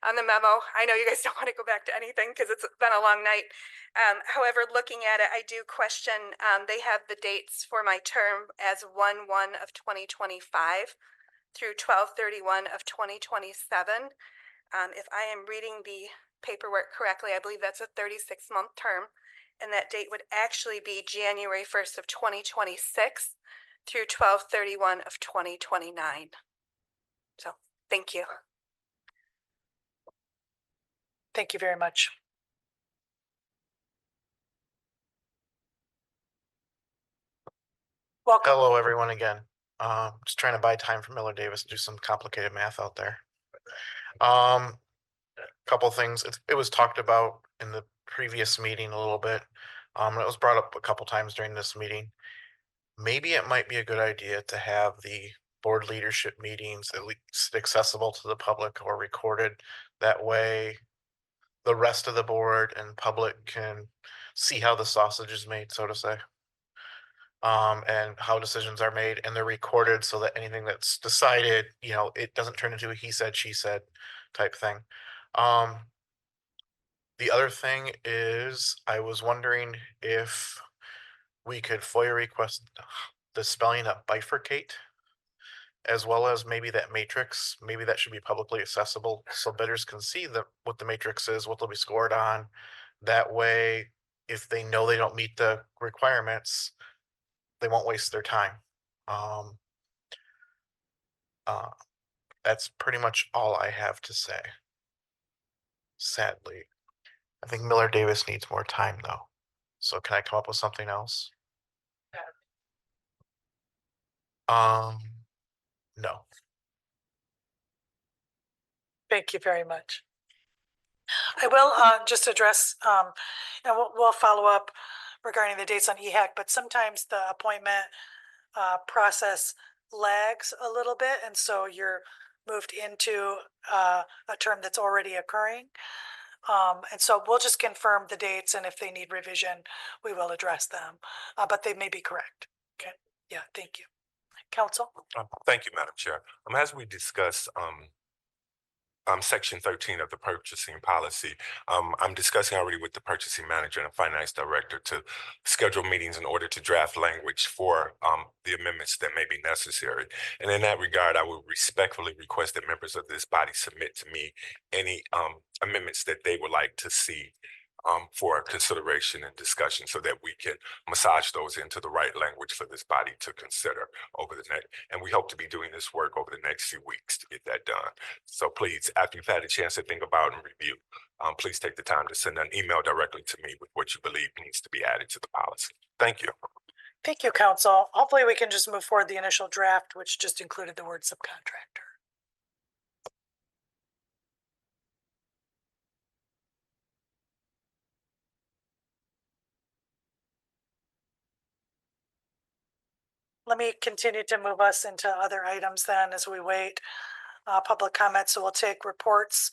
memo. I know you guys don't want to go back to anything because it's been a long night. However, looking at it, I do question, they have the dates for my term as 1/1 of 2025 through 12/31 of 2027. If I am reading the paperwork correctly, I believe that's a 36-month term. And that date would actually be January 1st of 2026 through 12/31 of 2029. So, thank you. Thank you very much. Welcome. Hello, everyone again. Just trying to buy time for Miller Davis to do some complicated math out there. Couple things. It was talked about in the previous meeting a little bit. It was brought up a couple times during this meeting. Maybe it might be a good idea to have the board leadership meetings at least accessible to the public or recorded. That way the rest of the board and public can see how the sausage is made, so to say. And how decisions are made, and they're recorded so that anything that's decided, it doesn't turn into a he said, she said type thing. The other thing is, I was wondering if we could FOIA request the spelling of bifurcate, as well as maybe that matrix. Maybe that should be publicly accessible so bidders can see what the matrix is, what they'll be scored on. That way, if they know they don't meet the requirements, they won't waste their time. That's pretty much all I have to say. Sadly, I think Miller Davis needs more time though. So can I come up with something else? No. Thank you very much. I will just address, and we'll follow up regarding the dates on EHAC, but sometimes the appointment process lags a little bit, and so you're moved into a term that's already occurring. And so we'll just confirm the dates, and if they need revision, we will address them, but they may be correct. Okay, yeah, thank you. Council? Thank you, Madam Chair. As we discuss section 13 of the purchasing policy, I'm discussing already with the purchasing manager and finance director to schedule meetings in order to draft language for the amendments that may be necessary. And in that regard, I would respectfully request that members of this body submit to me any amendments that they would like to see for consideration and discussion, so that we can massage those into the right language for this body to consider over the next. And we hope to be doing this work over the next few weeks to get that done. So please, after you've had a chance to think about and review, please take the time to send an email directly to me with what you believe needs to be added to the policy. Thank you. Thank you, Council. Hopefully we can just move forward the initial draft, which just included the word subcontractor. Let me continue to move us into other items then as we wait public comment. So we'll take reports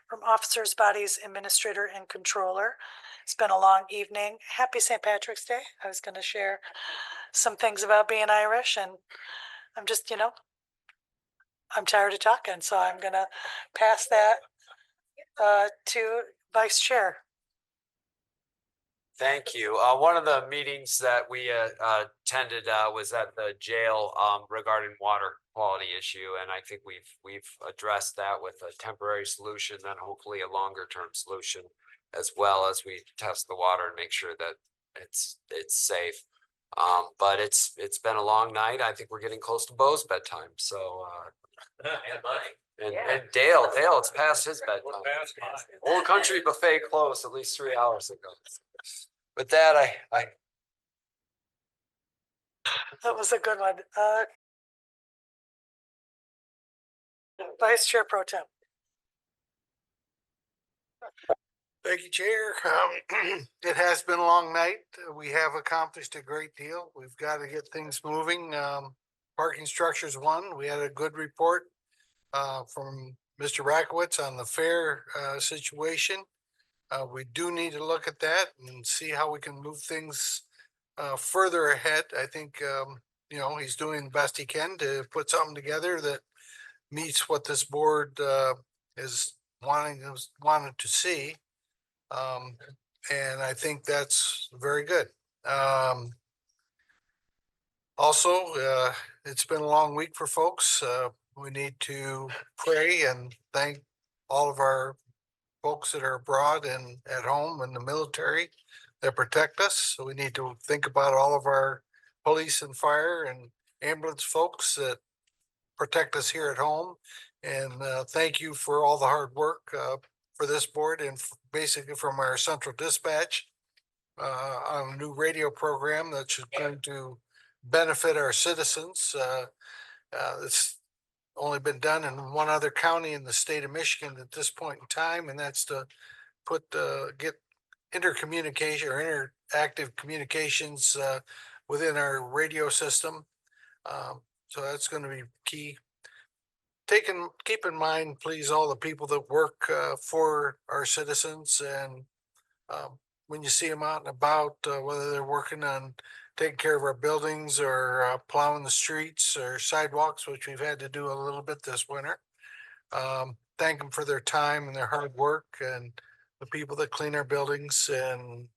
from officers, bodies, administrator, and controller. It's been a long evening. Happy St. Patrick's Day. I was going to share some things about being Irish, and I'm just, I'm tired of talking, so I'm going to pass that to Vice Chair. Thank you. One of the meetings that we attended was at the jail regarding water quality issue, and I think we've addressed that with a temporary solution, then hopefully a longer term solution, as well as we test the water and make sure that it's safe. But it's been a long night. I think we're getting close to Bo's bedtime. So and Dale, it's past his bedtime. Old Country Buffet closed at least 3 hours ago. With that, I That was a good one. Vice Chair Pro Tem. Thank you, Chair. It has been a long night. We have accomplished a great deal. We've got to get things moving. Parking structures one, we had a good report from Mr. Rakowitz on the fair situation. We do need to look at that and see how we can move things further ahead. I think, he's doing the best he can to put something together that meets what this board is wanted to see. And I think that's very good. Also, it's been a long week for folks. We need to pray and thank all of our folks that are abroad and at home in the military that protect us. So we need to think about all of our police and fire and ambulance folks that protect us here at home. And thank you for all the hard work for this board and basically from our central dispatch on a new radio program that's going to benefit our citizens. It's only been done in one other county in the state of Michigan at this point in time, and that's to get intercommunication or interactive communications within our radio system. So that's going to be key. Keep in mind, please, all the people that work for our citizens, and when you see them out and about, whether they're working on taking care of our buildings or plowing the streets or sidewalks, which we've had to do a little bit this winter. Thank them for their time and their hard work, and the people that clean our buildings and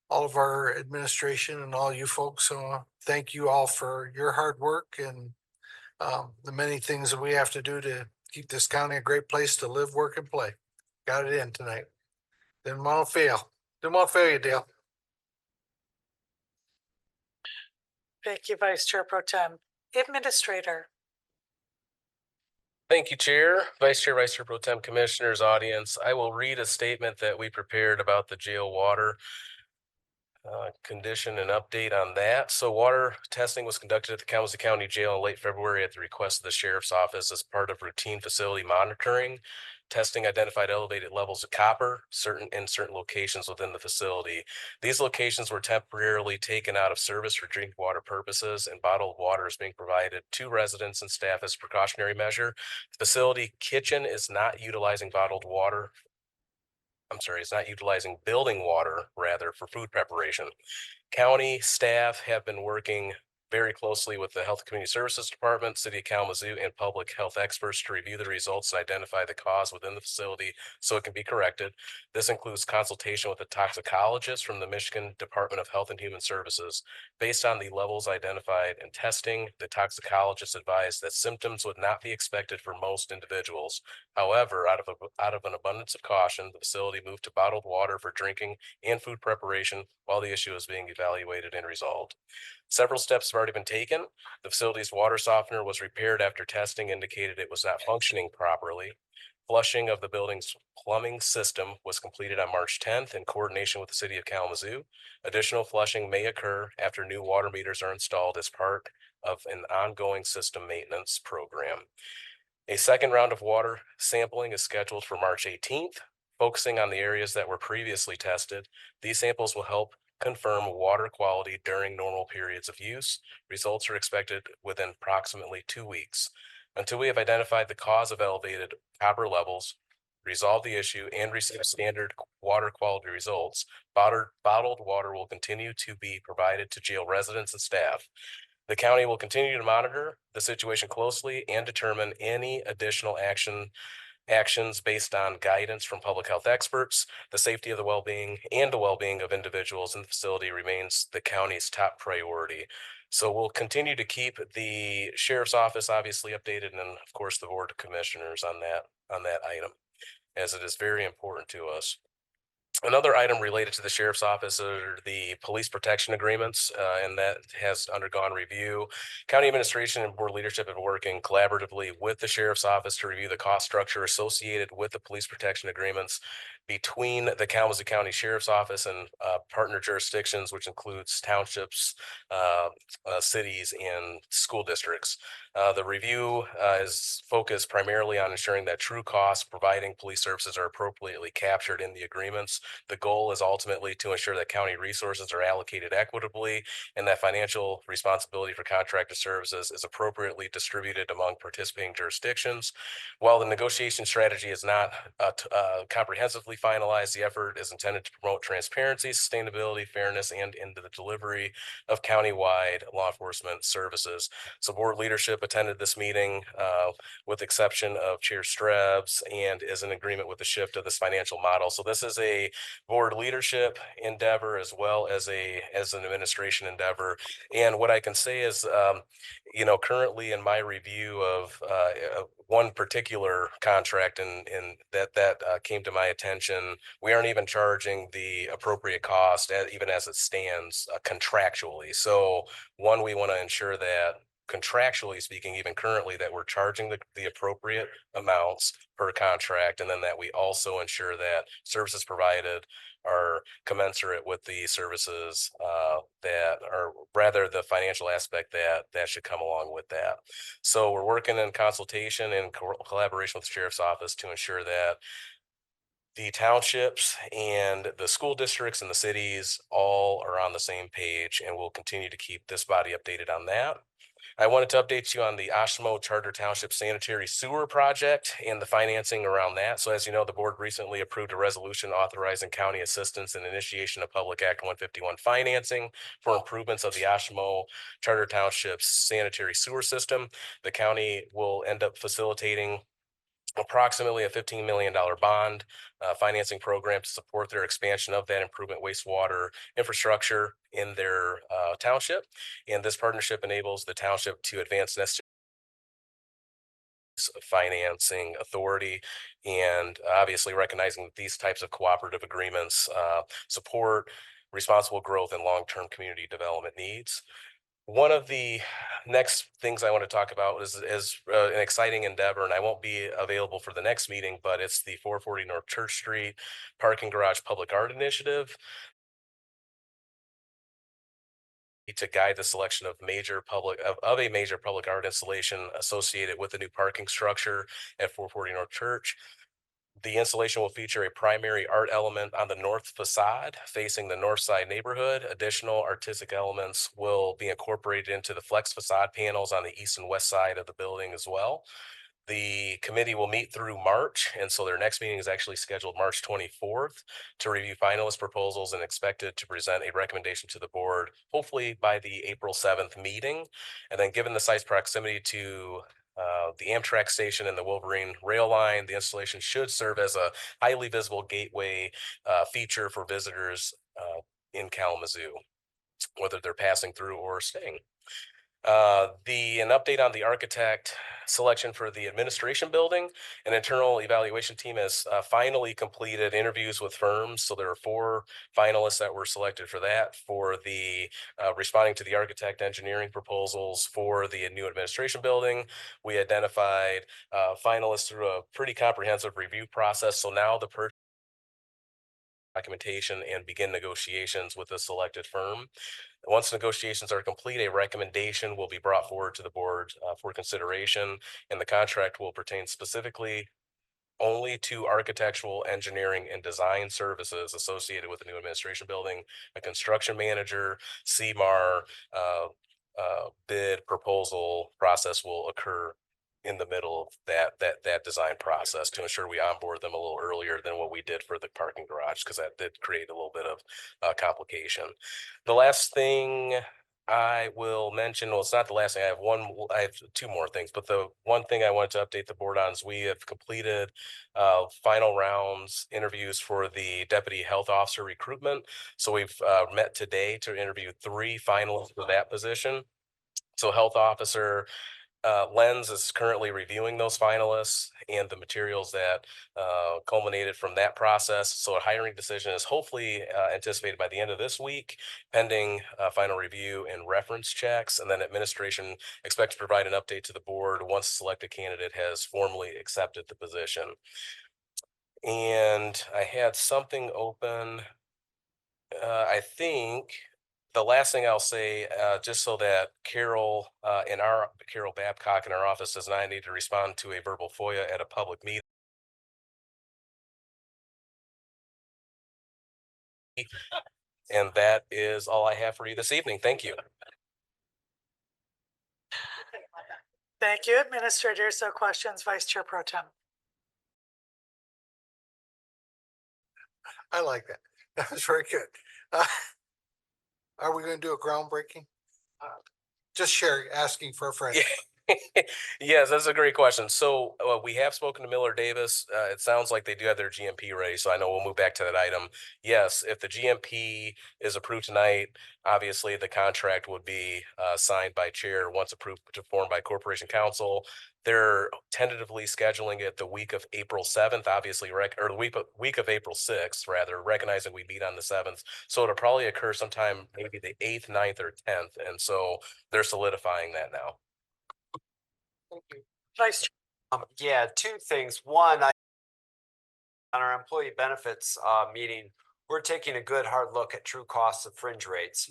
all of our administration and all you folks. So thank you all for your hard work and the many things that we have to do to keep this county a great place to live, work, and play. Got it in tonight. Didn't want to fail. Didn't want to fail you, Dale. Thank you, Vice Chair Pro Tem. Administrator. Thank you, Chair, Vice Chair Pro Tem, Commissioners, audience. I will read a statement that we prepared about the jail water condition and update on that. So water testing was conducted at the Kalamazoo County Jail in late February at the request of the Sheriff's Office as part of routine facility monitoring. Testing identified elevated levels of copper in certain locations within the facility. These locations were temporarily taken out of service for drinking water purposes, and bottled water is being provided to residents and staff as a precautionary measure. The facility kitchen is not utilizing bottled water. It's not utilizing building water, rather, for food preparation. County staff have been working very closely with the Health and Community Services Department, City of Kalamazoo, and public health experts to review the results and identify the cause within the facility so it can be corrected. This includes consultation with a toxicologist from the Michigan Department of Health and Human Services. Based on the levels identified in testing, the toxicologist advised that symptoms would not be expected for most individuals. However, out of an abundance of caution, the facility moved to bottled water for drinking and food preparation while the issue is being evaluated and resolved. Several steps have already been taken. The facility's water softener was repaired after testing indicated it was not functioning properly. Flushing of the building's plumbing system was completed on March 10th in coordination with the City of Kalamazoo. Additional flushing may occur after new water meters are installed as part of an ongoing system maintenance program. A second round of water sampling is scheduled for March 18th, focusing on the areas that were previously tested. These samples will help confirm water quality during normal periods of use. Results are expected within approximately 2 weeks. Until we have identified the cause of elevated copper levels, resolve the issue, and receive standard water quality results, bottled water will continue to be provided to jail residents and staff. The county will continue to monitor the situation closely and determine any additional actions based on guidance from public health experts. The safety of the well-being of individuals in the facility remains the county's top priority. So we'll continue to keep the Sheriff's Office obviously updated, and of course the Board of Commissioners on that item, as it is very important to us. Another item related to the Sheriff's Office are the police protection agreements, and that has undergone review. County administration and board leadership have been working collaboratively with the Sheriff's Office to review the cost structure associated with the police protection agreements between the Kalamazoo County Sheriff's Office and partner jurisdictions, which includes townships, cities, and school districts. The review is focused primarily on ensuring that true costs providing police services are appropriately captured in the agreements. The goal is ultimately to ensure that county resources are allocated equitably and that financial responsibility for contractor services is appropriately distributed among participating jurisdictions. While the negotiation strategy is not comprehensively finalized, the effort is intended to promote transparency, sustainability, fairness, and into the delivery of countywide law enforcement services. So board leadership attended this meeting with exception of Chair Strebs and is in agreement with the shift of this financial model. So this is a board leadership endeavor as well as an administration endeavor. And what I can say is, currently in my review of one particular contract and that came to my attention, we aren't even charging the appropriate cost even as it stands contractually. So one, we want to ensure that contractually speaking, even currently, that we're charging the appropriate amounts per contract, and then that we also ensure that services provided are commensurate with the services that are rather the financial aspect that should come along with that. So we're working in consultation and collaboration with the sheriff's office to ensure that the townships and the school districts and the cities all are on the same page, and we'll continue to keep this body updated on that. I wanted to update you on the Oshtemo Charter Township Sanitary Sewer Project and the financing around that. So as you know, the board recently approved a resolution authorizing county assistance and initiation of Public Act 151 financing for improvements of the Oshtemo Charter Township's sanitary sewer system. The county will end up facilitating approximately a $15 million bond financing program to support their expansion of that improvement wastewater infrastructure in their township. And this partnership enables the township to advance necessary financing authority, and obviously recognizing that these types of cooperative agreements support responsible growth and long-term community development needs. One of the next things I want to talk about is an exciting endeavor, and I won't be available for the next meeting, but it's the 440 North Church Street Parking Garage Public Art Initiative to guide the selection of a major public art installation associated with the new parking structure at 440 North Church. The installation will feature a primary art element on the north facade facing the north side neighborhood. Additional artistic elements will be incorporated into the flex facade panels on the east and west side of the building as well. The committee will meet through March, and so their next meeting is actually scheduled March 24th to review finalist proposals and expected to present a recommendation to the board, hopefully by the April 7th meeting. And then given the site's proximity to the Amtrak station and the Wolverine rail line, the installation should serve as a highly visible gateway feature for visitors in Kalamazoo, whether they're passing through or staying. An update on the architect selection for the administration building. An internal evaluation team has finally completed interviews with firms. So there are 4 finalists that were selected for that, for the responding to the architect engineering proposals for the new administration building. We identified finalists through a pretty comprehensive review process. So now the documentation and begin negotiations with the selected firm. Once negotiations are complete, a recommendation will be brought forward to the board for consideration, and the contract will pertain specifically only to architectural, engineering, and design services associated with the new administration building. A construction manager, CMAR, bid proposal process will occur in the middle of that design process to ensure we onboard them a little earlier than what we did for the parking garage, because that did create a little bit of complication. The last thing I will mention, well, it's not the last thing. I have 2 more things, but the one thing I wanted to update the board on is we have completed final rounds interviews for the deputy health officer recruitment. So we've met today to interview 3 finalists for that position. So health officer, Lens is currently reviewing those finalists and the materials that culminated from that process. So a hiring decision is hopefully anticipated by the end of this week, pending final review and reference checks. And then administration expects to provide an update to the board once the selected candidate has formally accepted the position. And I had something open. I think the last thing I'll say, just so that Carol Babcock in our office does not need to respond to a verbal FOIA at a public meeting. And that is all I have for you this evening. Thank you. Thank you, Administrator. So questions, Vice Chair Pro Tem. I like that. That was very good. Are we going to do a groundbreaking? Just Sherry asking for a friend. Yes, that's a great question. So we have spoken to Miller Davis. It sounds like they do have their GMP ready. So I know we'll move back to that item. Yes, if the GMP is approved tonight, obviously the contract would be signed by chair once approved to form by Corporation Council. They're tentatively scheduling it the week of April 7th, obviously, or the week of April 6th, rather, recognizing we meet on the 7th. So it'll probably occur sometime maybe the 8th, 9th, or 10th. And so they're solidifying that now. Vice Yeah, two things. One, on our employee benefits meeting, we're taking a good hard look at true costs of fringe rates.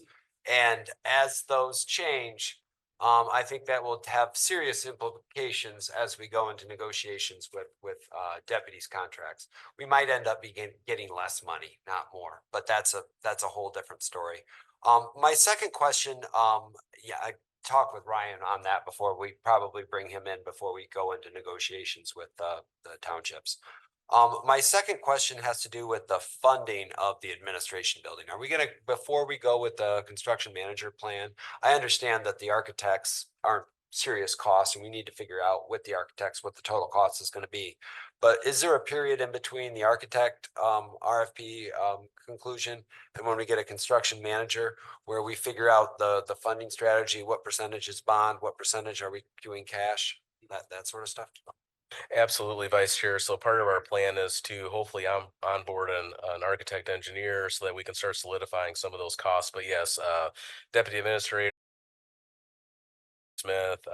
And as those change, I think that will have serious implications as we go into negotiations with deputies' contracts. We might end up getting less money, not more, but that's a whole different story. My second question, yeah, I talked with Ryan on that before. We probably bring him in before we go into negotiations with the townships. My second question has to do with the funding of the administration building. Are we going to, before we go with the construction manager plan, I understand that the architects aren't serious costs and we need to figure out with the architects what the total cost is going to be. But is there a period in between the architect RFP conclusion and when we get a construction manager where we figure out the funding strategy, what percentage is bond, what percentage are we doing cash, that sort of stuff? Absolutely, Vice Chair. So part of our plan is to hopefully onboard an architect engineer so that we can start solidifying some of those costs. But yes, Deputy Administrator Smith,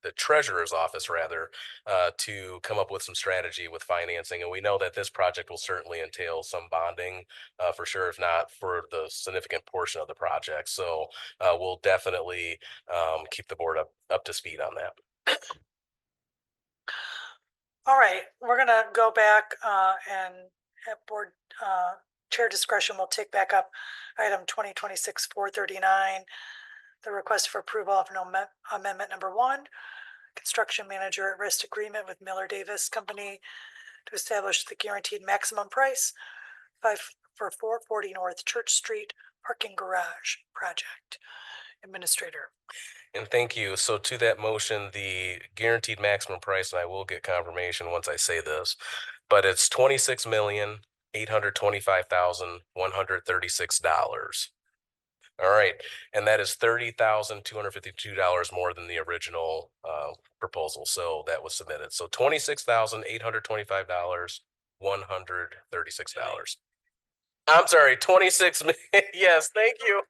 the treasurer's office rather, to come up with some strategy with financing. And we know that this project will certainly entail some bonding for sure, if not for the significant portion of the project. So we'll definitely keep the board up to speed on that. All right, we're gonna go back and at board chair discretion, we'll take back up item 2026-439, the request for approval of amendment number 1, construction manager at risk agreement with Miller Davis Company to establish the guaranteed maximum price for 440 North Church Street parking garage project. Administrator. And thank you. So to that motion, the guaranteed maximum price, and I will get confirmation once I say this, but it's $26,825,136. All right, and that is $30,252 more than the original proposal. So that was submitted. So $26,825, $136. I'm sorry, 26. Yes, thank you.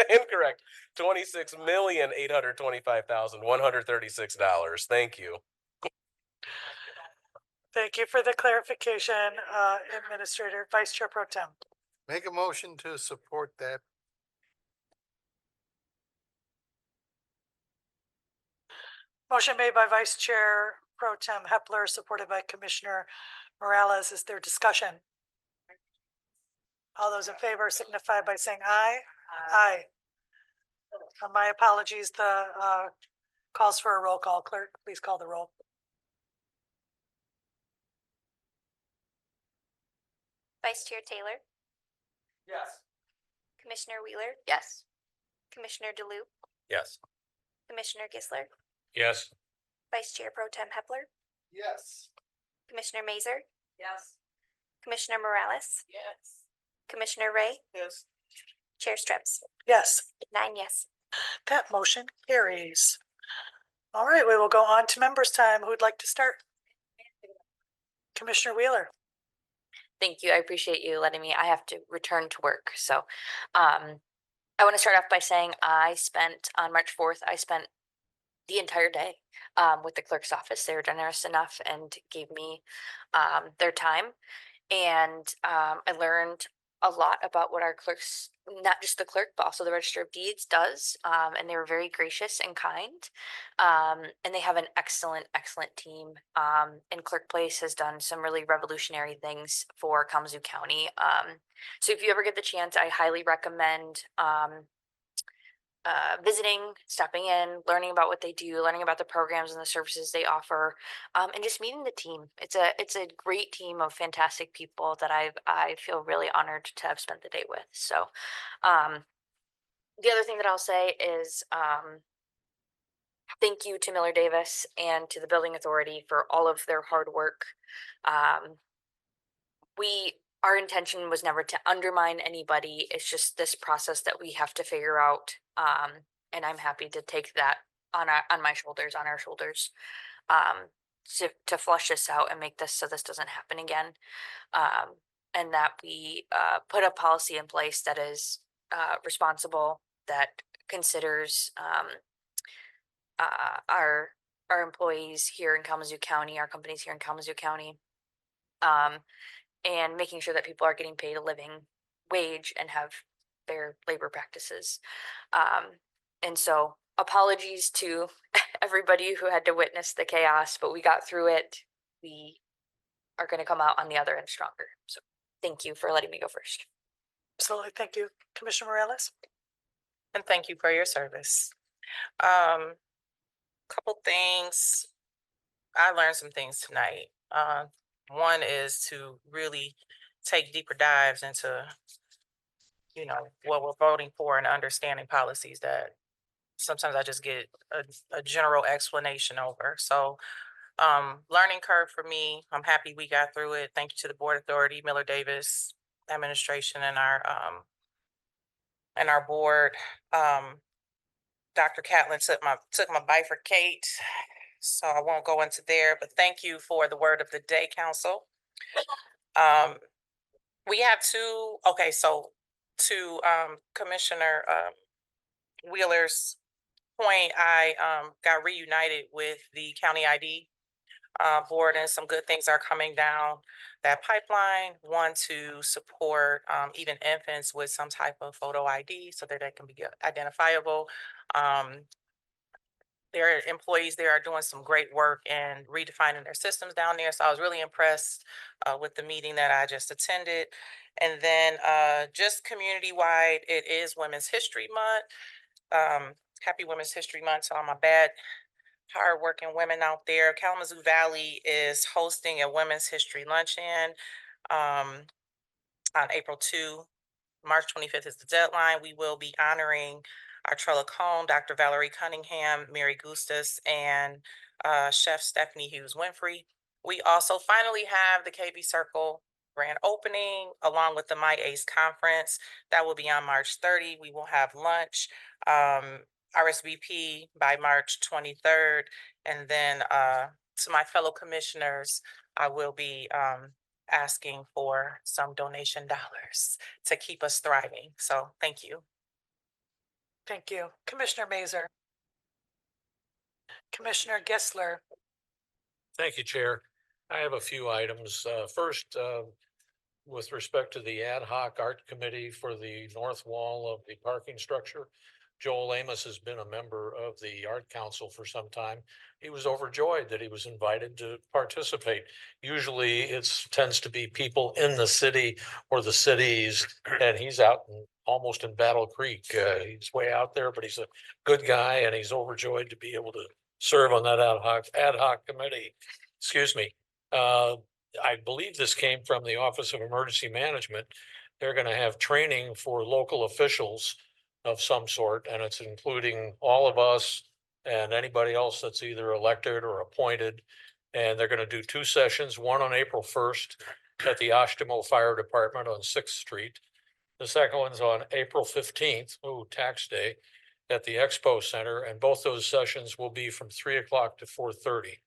Incorrect. $26,825,136. Thank you. Thank you for the clarification, Administrator. Vice Chair Pro Tem. Make a motion to support that. Motion made by Vice Chair Pro Tem Hepler, supported by Commissioner Morales. Is there discussion? All those in favor signify by saying aye. Aye. My apologies, the calls for a roll call. Clerk, please call the roll. Vice Chair Taylor, Yes. Commissioner Wheeler, Yes. Commissioner DeLupe, Yes. Commissioner Gisler, Yes. Vice Chair Pro Tem Hepler, Yes. Commissioner Mazer, Yes. Commissioner Morales, Yes. Commissioner Ray, Yes. Chair Strips. Yes. 9 yes. That motion carries. All right, we will go on to members' time. Who'd like to start? Commissioner Wheeler. Thank you. I appreciate you letting me. I have to return to work. So I want to start off by saying on March 4th, I spent the entire day with the clerk's office. They were generous enough and gave me their time. And I learned a lot about what our clerks, not just the clerk, but also the Register of Deeds does. And they were very gracious and kind. And they have an excellent, excellent team. And Clerk Place has done some really revolutionary things for Kalamazoo County. So if you ever get the chance, I highly recommend visiting, stopping in, learning about what they do, learning about the programs and the services they offer, and just meeting the team. It's a great team of fantastic people that I feel really honored to have spent the day with. So, the other thing that I'll say is thank you to Miller Davis and to the Building Authority for all of their hard work. Our intention was never to undermine anybody. It's just this process that we have to figure out. And I'm happy to take that on my shoulders, on our shoulders, to flush this out and make this so this doesn't happen again. And that we put a policy in place that is responsible, that considers our employees here in Kalamazoo County, our companies here in Kalamazoo County, and making sure that people are getting paid a living wage and have fair labor practices. And so apologies to everybody who had to witness the chaos, but we got through it. We are going to come out on the other end stronger. So thank you for letting me go first. Absolutely. Thank you. Commissioner Morales. And thank you for your service. Couple things. I learned some things tonight. One is to really take deeper dives into, what we're voting for and understanding policies that sometimes I just get a general explanation over. So, learning curve for me. I'm happy we got through it. Thank you to the Board Authority, Miller Davis administration, and our board. Dr. Catlin took my Bifurcate, so I won't go into there, but thank you for the word of the day, council. We have to Commissioner Wheeler's point, I got reunited with the county ID board, and some good things are coming down that pipeline. One, to support even infants with some type of photo ID so that they can be identifiable. Their employees there are doing some great work and redefining their systems down there. So I was really impressed with the meeting that I just attended. And then just community-wide, it is Women's History Month. Happy Women's History Month to all my hardworking women out there. Kalamazoo Valley is hosting a Women's History Luncheon on April 2. March 25th is the deadline. We will be honoring Artrella Cone, Dr. Valerie Cunningham, Mary Gustus, and Chef Stephanie Hughes Winfrey. We also finally have the KB Circle grand opening along with the My Ace conference. That will be on March 30. We will have lunch, RSVP by March 23rd. And then to my fellow commissioners, I will be asking for some donation dollars to keep us thriving. So thank you. Thank you. Commissioner Mazer. Commissioner Gessler. Thank you, Chair. I have a few items. First, with respect to the ad hoc art committee for the north wall of the parking structure, Joel Amos has been a member of the Art Council for some time. He was overjoyed that he was invited to participate. Usually it tends to be people in the city or the cities, and he's out almost in Battle Creek. He's way out there, but he's a good guy, and he's overjoyed to be able to serve on that ad hoc committee. Excuse me. I believe this came from the Office of Emergency Management. They're going to have training for local officials of some sort, and it's including all of us and anybody else that's either elected or appointed. And they're going to do 2 sessions, one on April 1st at the Oshtemo Fire Department on 6th Street. The second one's on April 15th, tax day, at the Expo Center, and both those sessions will be from 3 o'clock to 4:30.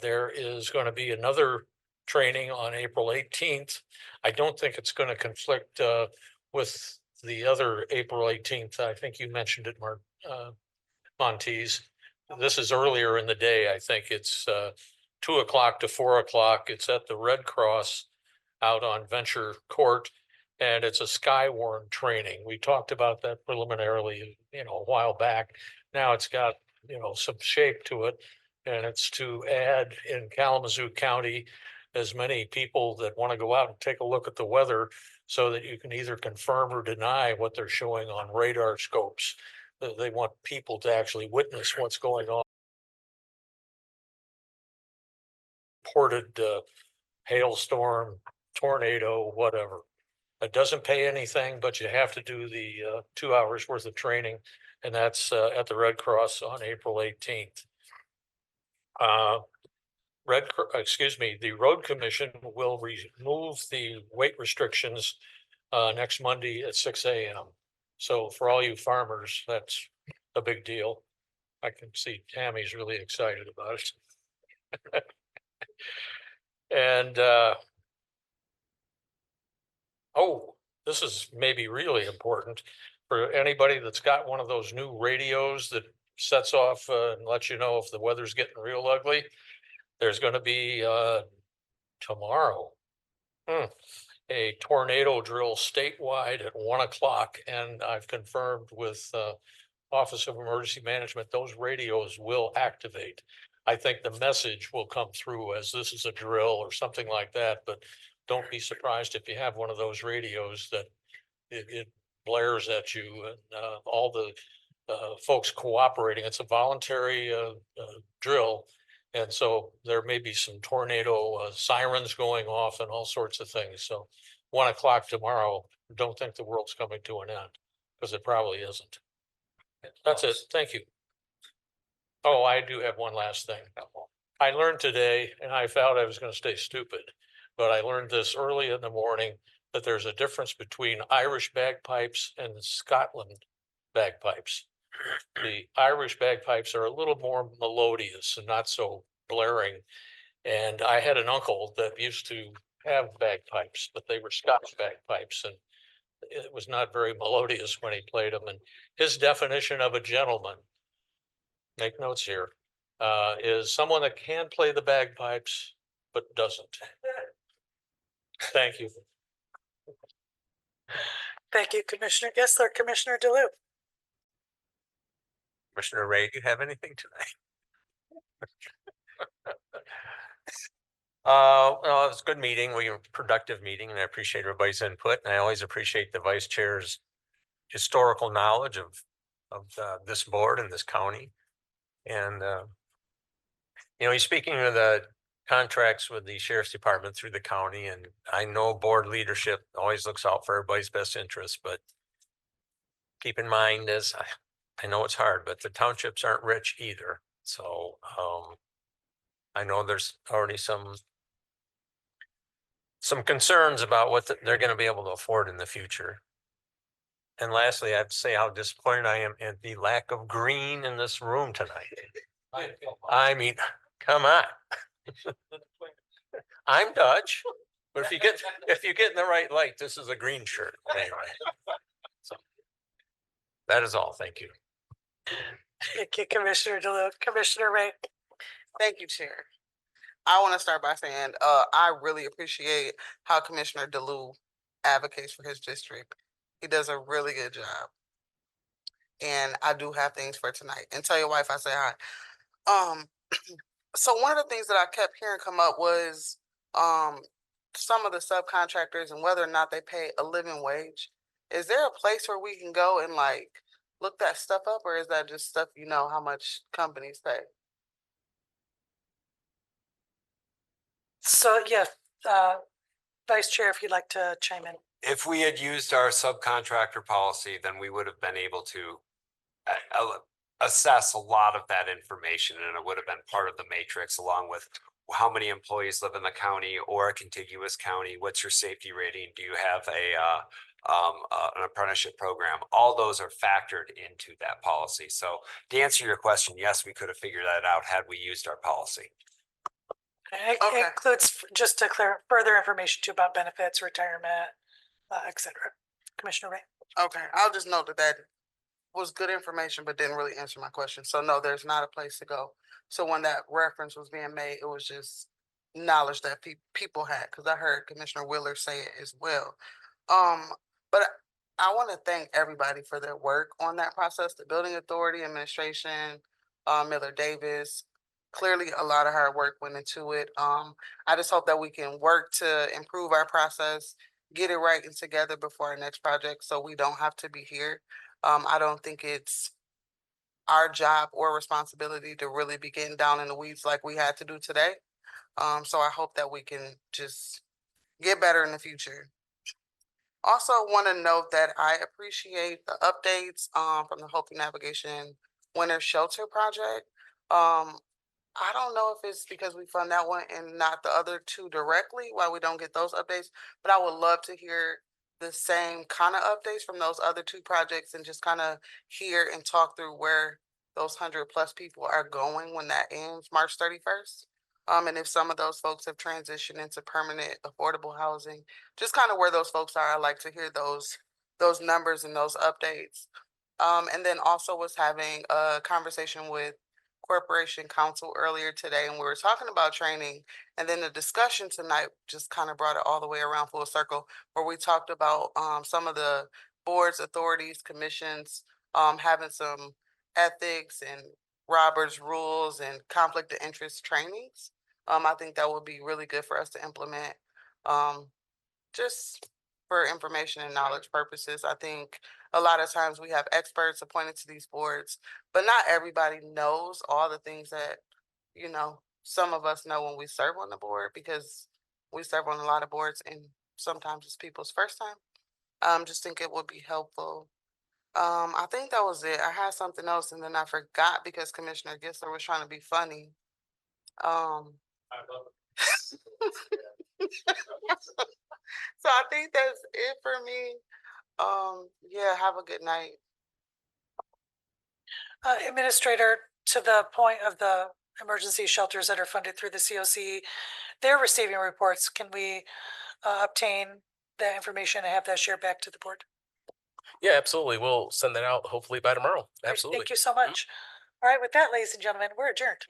There is going to be another training on April 18th. I don't think it's going to conflict with the other April 18th. I think you mentioned it, Montes. This is earlier in the day. I think it's 2 o'clock to 4 o'clock. It's at the Red Cross out on Venture Court. And it's a Skywarn training. We talked about that preliminarily, a while back. Now it's got, some shape to it. And it's to add in Kalamazoo County as many people that want to go out and take a look at the weather so that you can either confirm or deny what they're showing on radar scopes. They want people to actually witness what's going on. Reported hailstorm, tornado, whatever. It doesn't pay anything, but you have to do the 2 hours worth of training, and that's at the Red Cross on April 18th. The Road Commission will remove the weight restrictions next Monday at 6 a.m. So for all you farmers, that's a big deal. I can see Tammy's really excited about it. And this is maybe really important for anybody that's got one of those new radios that sets off and lets you know if the weather's getting real ugly. There's going to be tomorrow a tornado drill statewide at 1 o'clock, and I've confirmed with Office of Emergency Management those radios will activate. I think the message will come through as this is a drill or something like that, but don't be surprised if you have one of those radios that it blares at you, and all the folks cooperating. It's a voluntary drill. And so there may be some tornado sirens going off and all sorts of things. So 1 o'clock tomorrow, don't think the world's coming to an end, because it probably isn't. That's it. Thank you. Oh, I do have one last thing. I learned today, and I thought I was going to stay stupid, but I learned this early in the morning, that there's a difference between Irish bagpipes and Scotland bagpipes. The Irish bagpipes are a little more melodious and not so blaring. And I had an uncle that used to have bagpipes, but they were Scotch bagpipes, and it was not very melodious when he played them. And his definition of a gentleman, make notes here, is someone that can play the bagpipes, but doesn't. Thank you. Thank you, Commissioner Gessler. Commissioner DeLue. Commissioner Ray, do you have anything tonight? Well, it was a good meeting. We were a productive meeting, and I appreciate everybody's input. And I always appreciate the vice chair's historical knowledge of this board and this county. And he's speaking of the contracts with the sheriff's department through the county, and I know board leadership always looks out for everybody's best interest, but keep in mind, as I know it's hard, but the townships aren't rich either. So I know there's already some concerns about what they're going to be able to afford in the future. And lastly, I have to say how disappointed I am at the lack of green in this room tonight. I mean, come on. I'm Dutch, but if you get in the right light, this is a green shirt. Anyway, so that is all. Thank you. Thank you, Commissioner DeLue. Commissioner Ray. Thank you, Chair. I want to start by saying, I really appreciate how Commissioner DeLue advocates for his district. He does a really good job. And I do have things for tonight. And tell your wife I say hi. So one of the things that I kept hearing come up was some of the subcontractors and whether or not they pay a living wage. Is there a place where we can go and look that stuff up, or is that just stuff how much companies pay? So, yeah, Vice Chair, if you'd like to chime in. If we had used our subcontractor policy, then we would have been able to assess a lot of that information, and it would have been part of the matrix, along with how many employees live in the county or a contiguous county. What's your safety rating? Do you have an apprenticeship program? All those are factored into that policy. So to answer your question, yes, we could have figured that out had we used our policy. It includes, just to clear, further information too about benefits, retirement, et cetera. Commissioner Ray. Okay, I'll just note that was good information, but didn't really answer my question. So no, there's not a place to go. So when that reference was being made, it was just knowledge that people had, because I heard Commissioner Wheeler say it as well. But I want to thank everybody for their work on that process, the building authority, administration, Miller Davis. Clearly, a lot of hard work went into it. I just hope that we can work to improve our process, get it right and together before our next project, so we don't have to be here. I don't think it's our job or responsibility to really be getting down in the weeds like we had to do today. So I hope that we can just get better in the future. Also want to note that I appreciate the updates from the Hope Navigation Winter Shelter Project. I don't know if it's because we fund that one and not the other two directly, why we don't get those updates, but I would love to hear the same kind of updates from those other two projects and just kind of hear and talk through where those 100+ people are going when that ends March 31st. And if some of those folks have transitioned into permanent affordable housing, just kind of where those folks are. I like to hear those numbers and those updates. And then also was having a conversation with Corporation Counsel earlier today, and we were talking about training. And then the discussion tonight just kind of brought it all the way around full circle, where we talked about some of the boards, authorities, commissions, having some ethics and Robert's rules and conflict of interest trainings. I think that would be really good for us to implement, just for information and knowledge purposes. I think a lot of times we have experts appointed to these boards, but not everybody knows all the things that, you know, some of us know when we serve on the board, because we serve on a lot of boards and sometimes it's people's first time. Just think it would be helpful. I think that was it. I had something else and then I forgot because Commissioner Gissler was trying to be funny. So I think that's it for me. Yeah, have a good night. Administrator, to the point of the emergency shelters that are funded through the COC, they're receiving reports. Can we obtain that information and have that shared back to the board? Yeah, absolutely. We'll send that out hopefully by tomorrow. Great, Absolutely. thank you so much. All right, with that, ladies and gentlemen, we're adjourned.